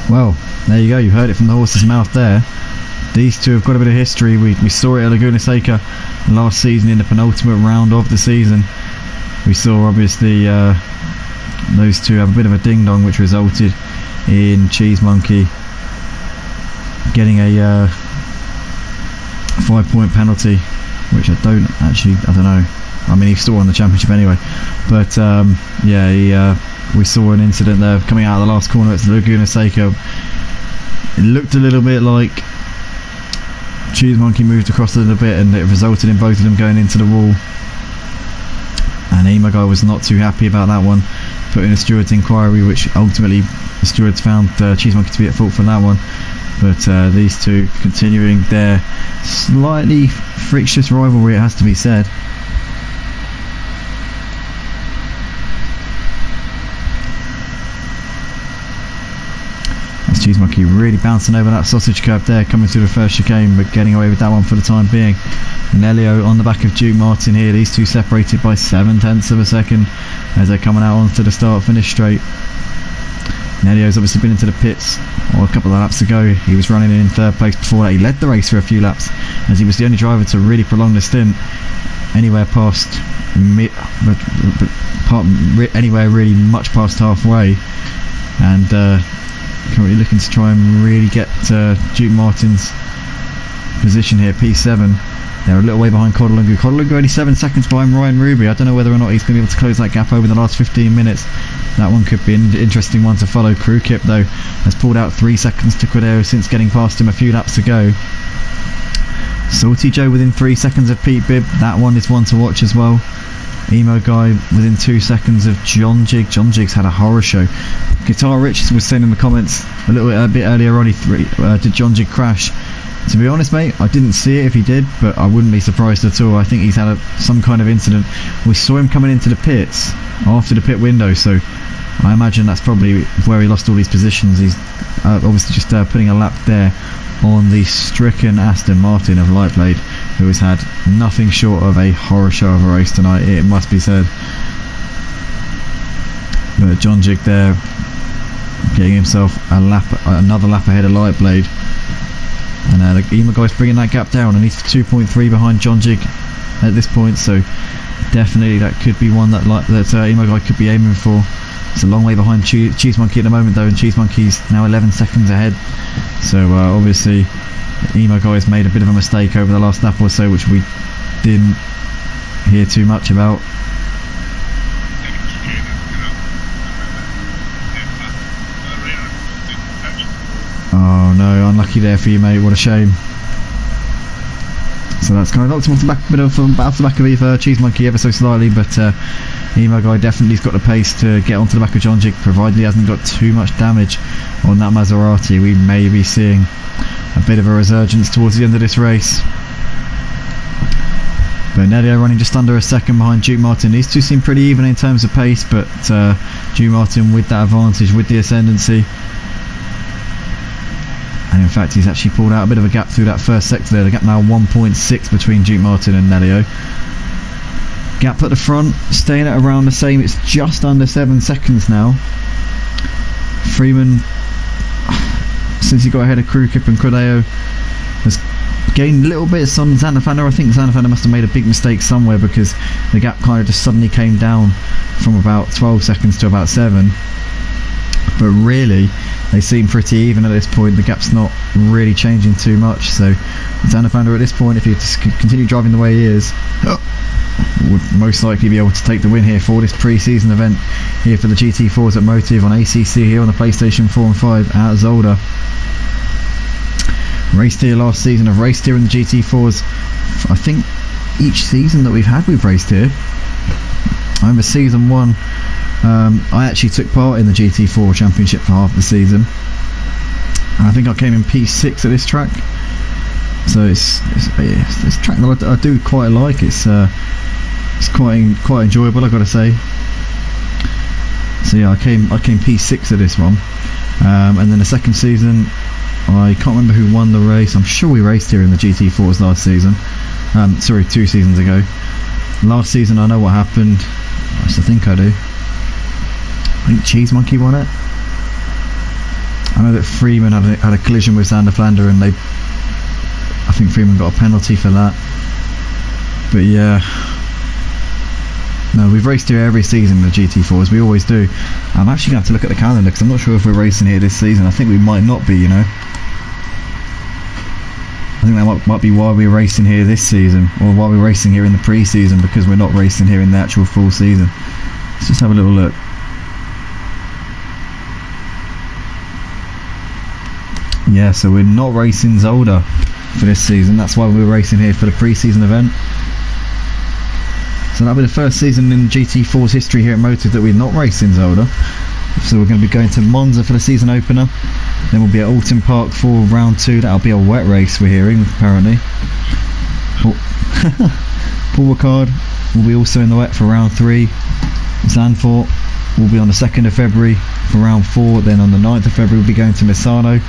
E: Well, there you go, you heard it from the horse's mouth there. These two have got a bit of history. We saw it at Laguna Seca last season in the penultimate round of the season. We saw obviously those two have a bit of a ding dong, which resulted in Cheese Monkey getting a 5-point penalty, which I don't know. I mean, he's still won the championship anyway. But yeah, we saw an incident there coming out of the last corner. It's Laguna Seca. It looked a little bit like Cheese Monkey moved across a little bit, and it resulted in both of them going into the wall. And Emo Guy was not too happy about that one, put in a steward's inquiry, which ultimately the stewards found Cheese Monkey to be at fault for that one. But these two continuing their slightly frictious rivalry, it has to be said. That's Cheese Monkey really bouncing over that sausage curb there, coming through the first chicane, but getting away with that one for the time being. Nelio on the back of Duke Martin here. These two separated by 0.7 of a second as they're coming out onto the start-finish straight. Nelio's obviously been into the pits a couple of laps ago. He was running in third place before that. He led the race for a few laps as he was the only driver to really prolong the stint anywhere past anywhere really much past halfway, and currently looking to try and really get Duke Martin's position here, P7. They're a little way behind Codalungu. Codalungu only 7 seconds behind Ryan Ruby. I don't know whether or not he's going to be able to close that gap over the last 15 minutes. That one could be an interesting one to follow. Crew Kip, though, has pulled out 3 seconds to Quideo since getting past him a few laps ago. Salty Joe within 3 seconds of Pete Bibb. That one is one to watch as well. Emo Guy within 2 seconds of John Jig. John Jig's had a horror show. Guitar Rich was saying in the comments a bit earlier on, did John Jig crash? To be honest, mate, I didn't see it if he did, but I wouldn't be surprised at all. I think he's had some kind of incident. We saw him coming into the pits after the pit window, so I imagine that's probably where he lost all these positions. He's obviously just putting a lap there on the stricken Aston Martin of Lightblade, who has had nothing short of a horror show of a race tonight, it must be said. But John Jig there getting himself another lap ahead of Lightblade. And the Emo Guy's bringing that gap down, and he's 2.3 behind John Jig at this point, so definitely that could be one that Emo Guy could be aiming for. It's a long way behind Cheese Monkey at the moment, though, and Cheese Monkey's now 11 seconds ahead. So obviously Emo Guy's made a bit of a mistake over the last lap or so, which we didn't hear too much about. Oh no, unlucky there for you, mate, what a shame. So that's kind of knocked him off the back of Cheese Monkey ever so slightly, but Emo Guy definitely's got the pace to get onto the back of John Jig, provided he hasn't got too much damage on that Maserati. We may be seeing a bit of a resurgence towards the end of this race. But Nelio running just under a second behind Duke Martin. These two seem pretty even in terms of pace, but Duke Martin with that advantage, with the ascendancy. And in fact, he's actually pulled out a bit of a gap through that first sector there. The gap now 1.6 between Duke Martin and Nelio. Gap at the front, staying at around the same. It's just under 7 seconds now. Freeman, since he got ahead of Crew Kip and Crodeo, has gained little bits on Xanafander. I think Xanafander must have made a big mistake somewhere, because the gap kind of just suddenly came down from about 12 seconds to about 7. But really, they seem pretty even at this point. The gap's not really changing too much, so Xanafander at this point, if he just continue driving the way he is, would most likely be able to take the win here for this pre-season event here for the GT4s at Motive on ACC here on the PlayStation 4 and 5 at Zolder. Raced here last season. I've raced here in the GT4s. I think each season that we've raced here. I remember season 1, I actually took part in the GT4 Championship for half the season, and I think I came in P6 at this track. So it's track that I do quite like. It's quite enjoyable, I've got to say. So yeah, I came P6 at this one, and then the second season, I can't remember who won the race. I'm sure we raced here in the GT4s last season. Sorry, 2 seasons ago. Last season, I know what happened. I think I do. I think Cheese Monkey won it. I know that Freeman had a collision with Xanafander, and I think Freeman got a penalty for that. But yeah, no, we've raced here every season in the GT4s. We always do. I'm actually going to have to look at the calendar, because I'm not sure if we're racing here this season. I think we might not be, you know. I think that might be why we're racing here this season, or why we're racing here in the pre-season, because we're not racing here in the actual full season. Let's just have a little look. Yeah, so we're not racing Zolder for this season. That's why we're racing here for the pre-season event. So that'll be the first season in GT4's history here at Motive that we're not racing Zolder. So we're going to be going to Monza for the season opener. Then we'll be at Alton Park for round 2. That'll be a wet race, we're hearing, apparently. Paul Ricard will be also in the wet for round 3. Zandvoort will be on the 2nd of February for round 4. Then on the 9th of February we'll be going to Misano.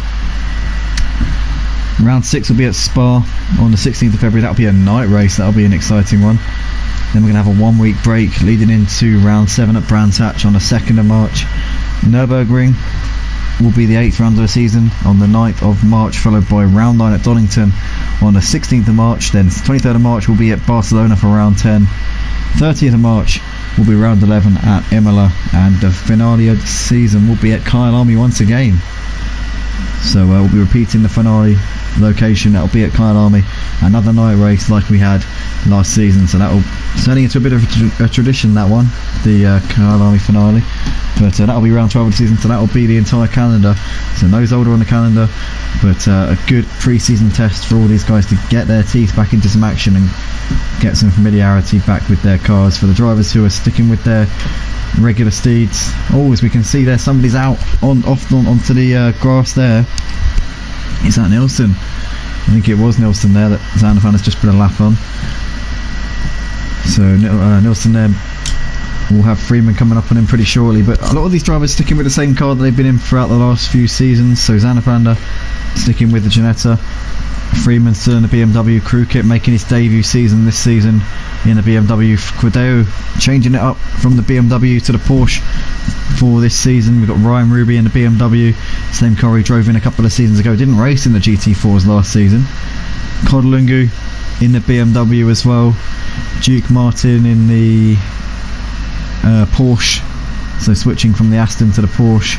E: Round 6 will be at Spa on the 16th of February. That'll be a night race. That'll be an exciting one. Then we're going to have a 1 week break leading into round 7 at Brands Hatch on the 2nd of March. Nürburgring will be the 8th round of the season on the 9th of March, followed by round 9 at Donington on the 16th of March. Then 23rd of March will be at Barcelona for round 10. 30th of March will be round 11 at Imola, and the finale of the season will be at Kyalami once again. So we'll be repeating the finale location. That'll be at Kyalami, another night race like we had last season. So that'll turning into a bit of a tradition, that one, the Kyalami finale. But that'll be round 12 of the season, so that'll be the entire calendar. So no Zolder on the calendar, but a good pre-season test for all these guys to get their teeth back into some action and get some familiarity back with their cars. For the drivers who are sticking with their regular steeds, as we can see there, somebody's out onto the grass there. Is that Nilsson? I think it was Nilsson there that Zanafan has just put a lap on. So Nilsson there will have Freeman coming up on him pretty shortly, but a lot of these drivers sticking with the same car that they've been in throughout the last few seasons. So Zanafanda sticking with the Ginetta, Freeman still in the BMW crew kit, making his debut season this season in the BMW. Quideo changing it up from the BMW to the Porsche for this season. We've got Ryan Ruby in the BMW, same car he drove in a couple of seasons ago, didn't race in the GT4s last season. Kodlungu in the BMW as well, Duke Martin in the Porsche, so switching from the Aston to the Porsche.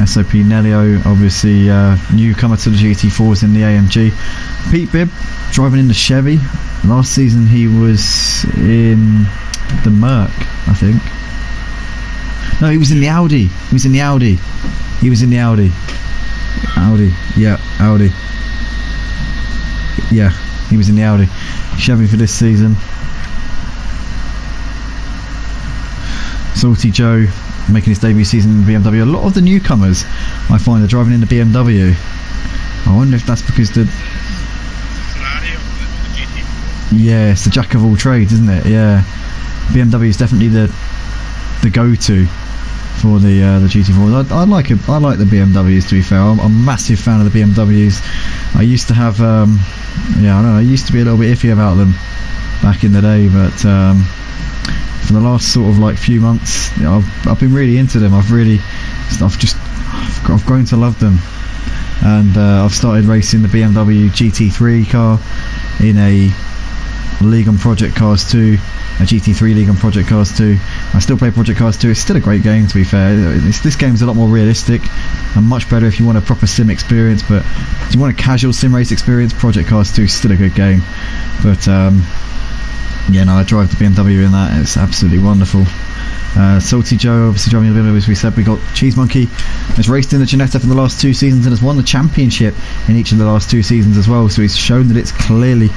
E: SOP Nelio, obviously newcomer to the GT4s in the AMG. Pete Bibb driving in the Chevy. Last season he was in the Merc, I think. No, he was in the Audi. He was in the Audi. Yeah, Audi. Yeah, he was in the Audi. Chevy for this season. Salty Joe making his debut season in the BMW. A lot of the newcomers I find are driving in the BMW. I wonder if that's because yeah, it's the jack of all trades, isn't it? Yeah, BMW is definitely the go-to for the GT4s. I like it. I like the BMWs, to be fair. I'm a massive fan of the BMWs. I used to have I don't know, I used to be a little bit iffy about them back in the day, but for the last sort of like few months, I've been really into them. I've grown to love them, and I've started racing the BMW GT3 car in a League on Project Cars 2, a GT3 League on Project Cars 2. I still play Project Cars 2. It's still a great game, to be fair. This game's a lot more realistic and much better if you want a proper sim experience, but if you want a casual sim race experience, Project Cars 2 is still a good game. But yeah, no, I drive the BMW in that. It's absolutely wonderful. Salty Joe obviously driving the BMW, as we said. We got Cheese Monkey has raced in the Ginetta for the last 2 seasons and has won the championship in each of the last 2 seasons as well, so he's shown that it's clearly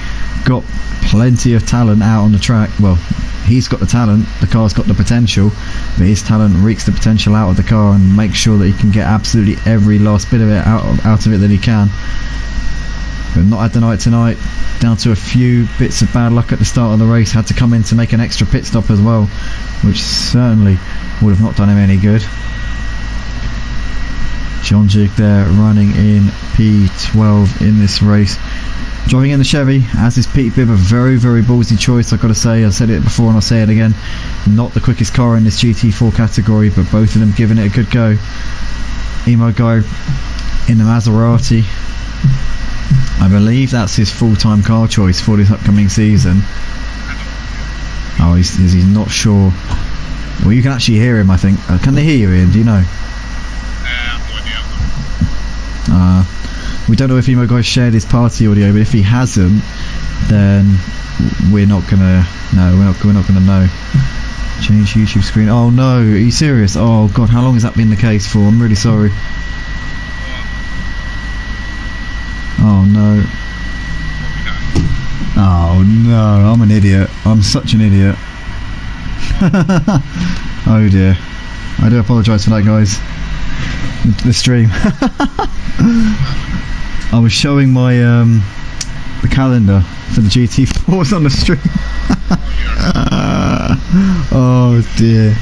E: got plenty of talent out on the track. Well, he's got the talent, the car's got the potential, but his talent reeks the potential out of the car and makes sure that he can get absolutely every last bit of it out of it that he can. But not had the night tonight, down to a few bits of bad luck at the start of the race. Had to come in to make an extra pit stop as well, which certainly would have not done him any good. John Jig there running in P12 in this race, driving in the Chevy, as is Pete Bibb. A very, very ballsy choice, I've got to say. I said it before and I'll say it again. Not the quickest car in this GT4 category, but both of them giving it a good go. Emo Guy in the Maserati. I believe that's his full-time car choice for this upcoming season. Oh, he's not sure. Well, you can actually hear him, I think. Can they hear you, Ian? Do you know? We don't know if Emo Guy shared his party audio, but if he hasn't, then we're not gonna know. Change YouTube screen. Oh no, are you serious? Oh god, how long has that been the case for? I'm really sorry. Oh no. Oh no, I'm an idiot. I'm such an idiot. Oh dear. I do apologise for that, guys. The stream. I was showing my the calendar for the GT4s on the stream. Oh dear.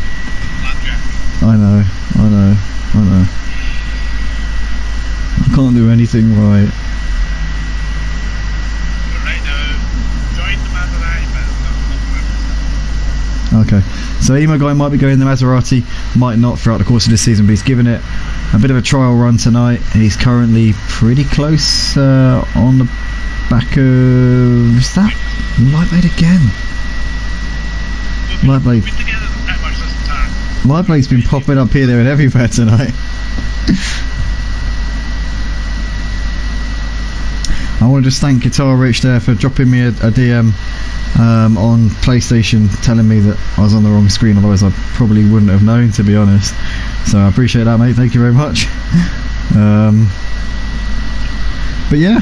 E: I know. I can't do anything right. Okay, so Emo Guy might be going the Maserati, might not throughout the course of this season, but he's given it a bit of a trial run tonight. He's currently pretty close on the back of... Is that Lightblade again? Lightblade's been popping up here, there and everywhere tonight. I want to just thank Guitar Rich there for dropping me a DM on PlayStation, telling me that I was on the wrong screen, otherwise I probably wouldn't have known, to be honest. So I appreciate that, mate, thank you very much. But yeah,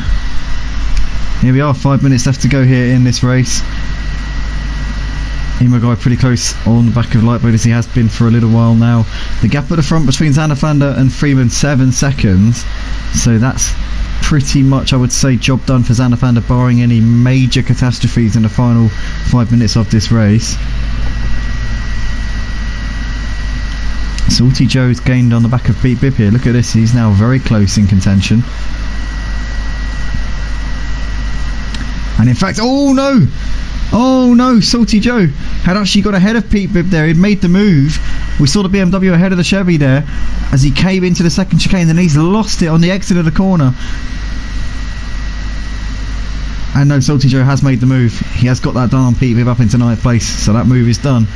E: here we are, 5 minutes left to go here in this race. Emo Guy pretty close on the back of Lightblade, as he has been for a little while now. The gap at the front between Xanaflander and Freeman, 7 seconds, so that's pretty much, I would say, job done for Xanaflander, barring any major catastrophes in the final 5 minutes of this race. Salty Joe's gained on the back of Beat Bib here. Look at this, he's now very close in contention. And in fact, oh no, Salty Joe had actually got ahead of Pete Bib there. He'd made the move. We saw the BMW ahead of the Chevy there as he came into the second chicane, and he's lost it on the exit of the corner. And no, Salty Joe has made the move. He has got that done on Pete Bib up into 9th place, so that move is done.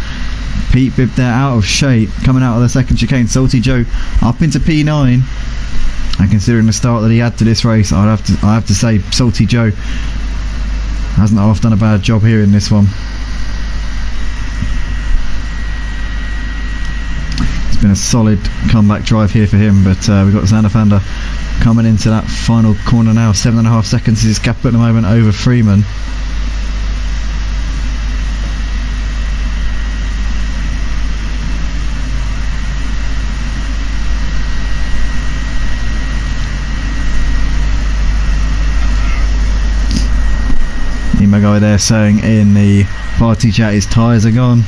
E: Pete Bib there out of shape, coming out of the second chicane. Salty Joe up into P9. And considering the start that he had to this race, I have to say Salty Joe hasn't half done a bad job here in this one. It's been a solid comeback drive here for him, but we've got Xanaflander coming into that final corner now. 7.5 seconds is his gap at the moment over Freeman. Emo Guy there saying in the party chat his tyres are gone.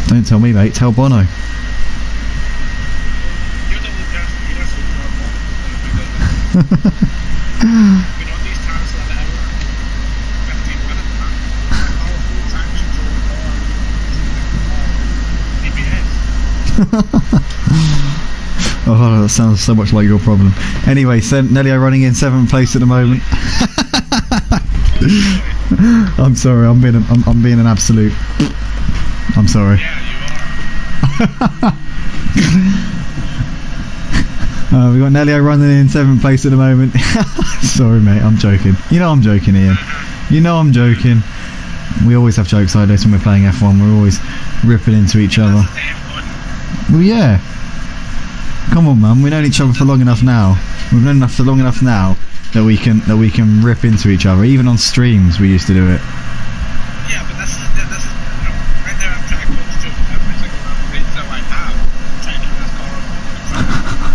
E: Don't tell me, mate, tell Bono. Oh, that sounds so much like your problem. Anyway, Nelio running in 7th place at the moment. I'm sorry, I'm being an absolute. I'm sorry.
F: Yeah, you are.
E: We've got Nelio running in 7th place at the moment. Sorry, mate, I'm joking. You know I'm joking, Ian. You know I'm joking. We always have jokes like this when we're playing F1. We're always ripping into each other. Well, yeah. Come on, man. We've known each other for long enough now. We've known enough for long enough now that we can rip into each other. Even on streams, we used to do it.
F: Yeah, but that's right there. I'm trying to coach to every single round of race that I have. I'm trying to get this car up.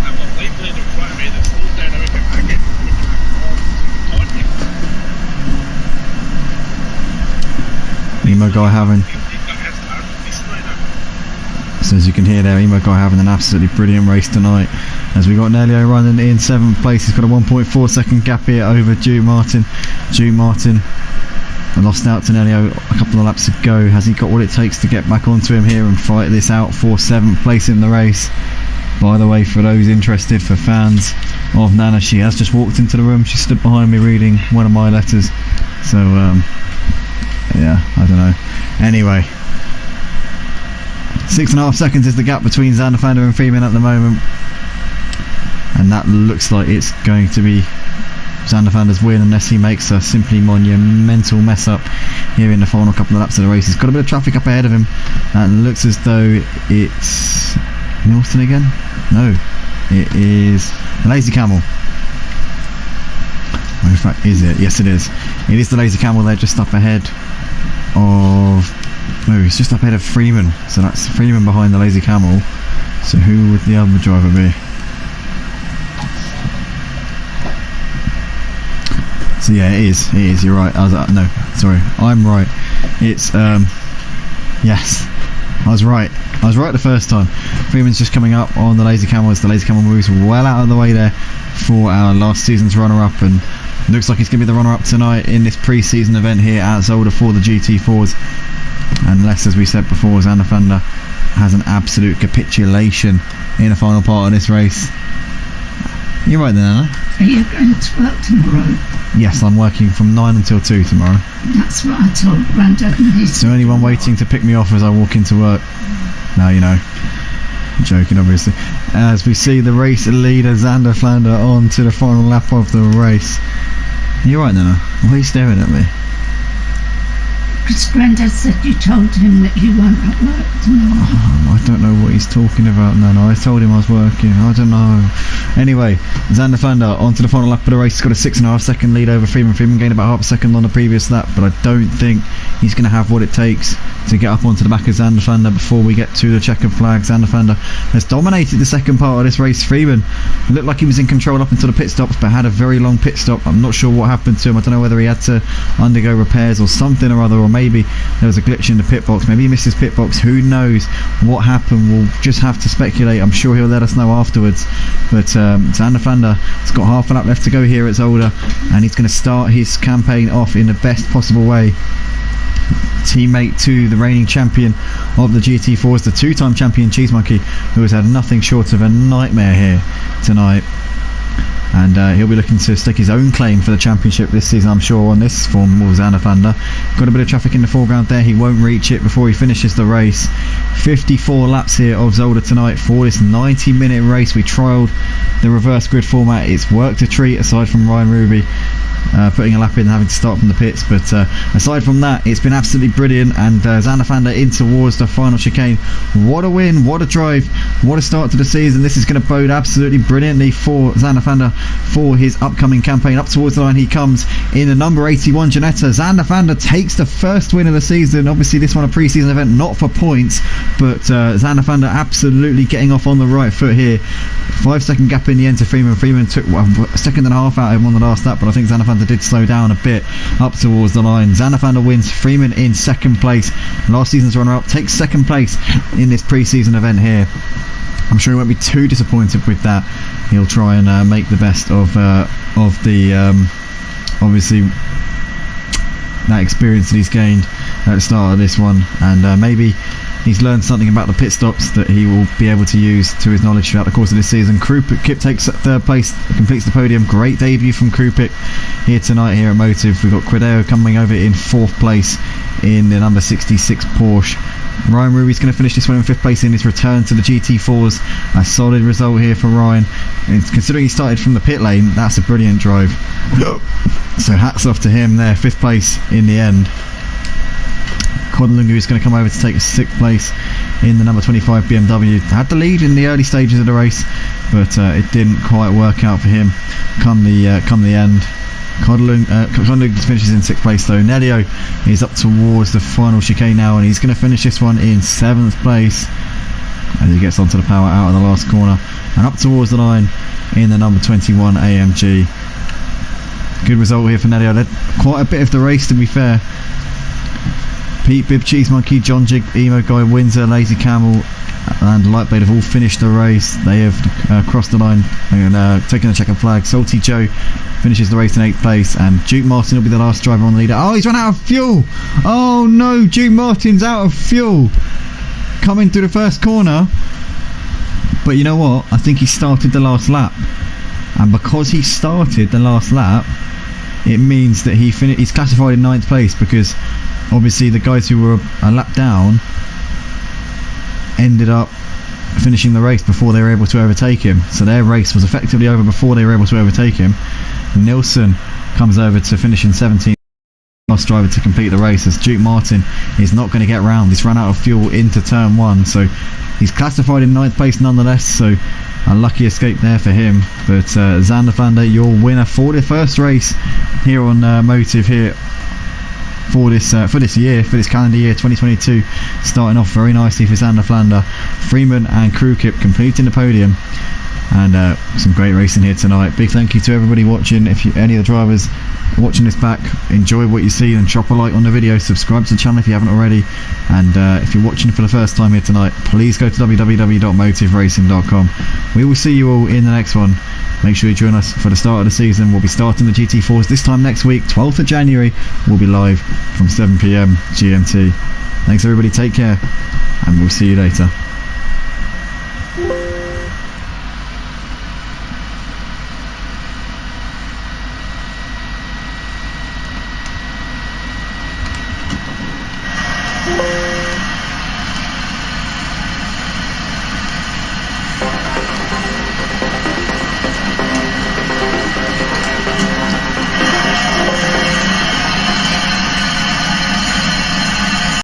F: I've got late blade in front of me. There's holes there that we can hack it. We can hack
E: Emo Guy having. So as you can hear there, Emo Guy having an absolutely brilliant race tonight. As we got Nelio running in 7th place, he's got a 1.4 second gap here over Duke Martin. Duke Martin lost out to Nelio a couple of laps ago. Has he got what it takes to get back onto him here and fight this out for 7th place in the race? By the way, for those interested, for fans of Nana, she has just walked into the room. She stood behind me reading one of my letters. So yeah, I don't know. Anyway, 6.5 seconds is the gap between Zanderfander and Freeman at the moment, and that looks like it's going to be Zanderfander's win unless he makes a simply monumental mess up here in the final couple of laps of the race. He's got a bit of traffic up ahead of him, and it looks as though it's Milton again. No, it is Lazy Camel. Or in fact, is it? Yes, it is. It is the Lazy Camel. They're just up ahead of... No, he's just up ahead of Freeman. So that's Freeman behind the Lazy Camel. So who would the other driver be? So yeah, it is. You're right. No, sorry, I'm right. It's yes, I was right the first time. Freeman's just coming up on the Lazy Camel as the Lazy Camel moves well out of the way there for our last season's runner-up, and looks like he's going to be the runner-up tonight in this pre-season event here at Zolder for the GT4s. Unless, as we said before, Zanderfander has an absolute capitulation in the final part of this race. You're right then, Anna.
G: Are you going to work tomorrow?
E: Yes, I'm working from 9 until 2 tomorrow.
G: That's what I told Grandad.
E: So anyone waiting to pick me off as I walk into work? No, you know. I'm joking, obviously. As we see the race leader Zanderfander on to the final lap of the race. You're right, Nana. Why are you staring at me?
G: Because Grandad said you told him that you weren't at work tomorrow.
E: Oh, I don't know what he's talking about, Nana. I told him I was working. I don't know. Anyway, Zanderfander onto the final lap of the race. He's got a 6.5 second lead over Freeman. Freeman gained about half a second on the previous lap, but I don't think he's going to have what it takes to get up onto the back of Zanderfander before we get to the checkered flag. Zanderfander has dominated the second part of this race. Freeman looked like he was in control up until the pit stops, but had a very long pit stop. I'm not sure what happened to him. I don't know whether he had to undergo repairs or something or other, or maybe there was a glitch in the pit box. Maybe he missed his pit box. Who knows what happened? We'll just have to speculate. I'm sure he'll let us know afterwards. But Zanderfander has got half a lap left to go here at Zolder, and he's going to start his campaign off in the best possible way. Teammate to the reigning champion of the GT4s, the two-time champion Cheese Monkey, who has had nothing short of a nightmare here tonight. And he'll be looking to stake his own claim for the championship this season, I'm sure, on this form of Zanderfander. Got a bit of traffic in the foreground there. He won't reach it before he finishes the race. 54 laps here of Zolder tonight for this 90-minute race. We trialled the reverse grid format. It's worked a treat, aside from Ryan Ruby putting a lap in and having to start from the pits, but aside from that, it's been absolutely brilliant. And Zanderfander in towards the final chicane. What a win, what a drive, what a start to the season. This is going to bode absolutely brilliantly for Zanderfander for his upcoming campaign. Up towards the line he comes in the number 81 Janetta. Zanderfander takes the first win of the season. Obviously this one a pre-season event, not for points, but Zanderfander absolutely getting off on the right foot here. 5 second gap in the end to Freeman. Freeman took a second and a half out of him on the last lap, but I think Zanderfander did slow down a bit up towards the line. Zanderfander wins, Freeman in second place. Last season's runner-up takes second place in this pre-season event here. I'm sure he won't be too disappointed with that. He'll try and make the best of the obviously that experience that he's gained at the start of this one, and maybe he's learned something about the pit stops that he will be able to use to his knowledge throughout the course of this season. Kip takes third place, completes the podium. Great debut from Krupik here tonight here at Motive. We've got Credeo coming over in fourth place in the number 66 Porsche. Ryan Ruby's going to finish this one in 5th place in his return to the GT4s. A solid result here for Ryan, and considering he started from the pit lane, that's a brilliant drive. So hats off to him there, 5th place in the end. Kodalungu is going to come over to take 6th place in the number 25 BMW. Had the lead in the early stages of the race, but it didn't quite work out for him come the end. Kodalungu finishes in 6th place though. Nelio is up towards the final chicane now, and he's going to finish this one in 7th place as he gets onto the power out of the last corner and up towards the line in the number 21 AMG. Good result here for Nelio. Led quite a bit of the race, to be fair. Pete, Bib, Cheese Monkey, John Jig, Emo Guy, Windsor, Lazy Camel and Lightblade have all finished the race. They have crossed the line and taken the checkered flag. Salty Joe finishes the race in 8th place, and Duke Martin will be the last driver on the leader. Oh, he's run out of fuel! Oh no, Duke Martin's out of fuel coming through the first corner. But you know what? I think he started the last lap, and because he started the last lap, it means that he's classified in 9th place, because obviously the guys who were a lap down ended up finishing the race before they were able to overtake him. So their race was effectively over before they were able to overtake him. Nilsson comes over to finish in 17th. Last driver to complete the race, as Duke Martin is not going to get round. He's run out of fuel into turn 1, so he's classified in 9th place nonetheless, so unlucky escape there for him. But Xander Flander, your winner for the first race here on Motive here for this calendar year 2022, starting off very nicely for Xander Flander. Freeman and Krukip completing the podium, and some great racing here tonight. Big thank you to everybody watching. If any of the drivers watching this back enjoy what you see, then drop a like on the video, subscribe to the channel if you haven't already, and if you're watching for the first time here tonight, please go to www.motiveracing.com. We will see you all in the next one. Make sure you join us for the start of the season. We'll be starting the GT4s this time next week, 12th of January. We'll be live from 7 PM GMT. Thanks everybody, take care, and we'll see you later.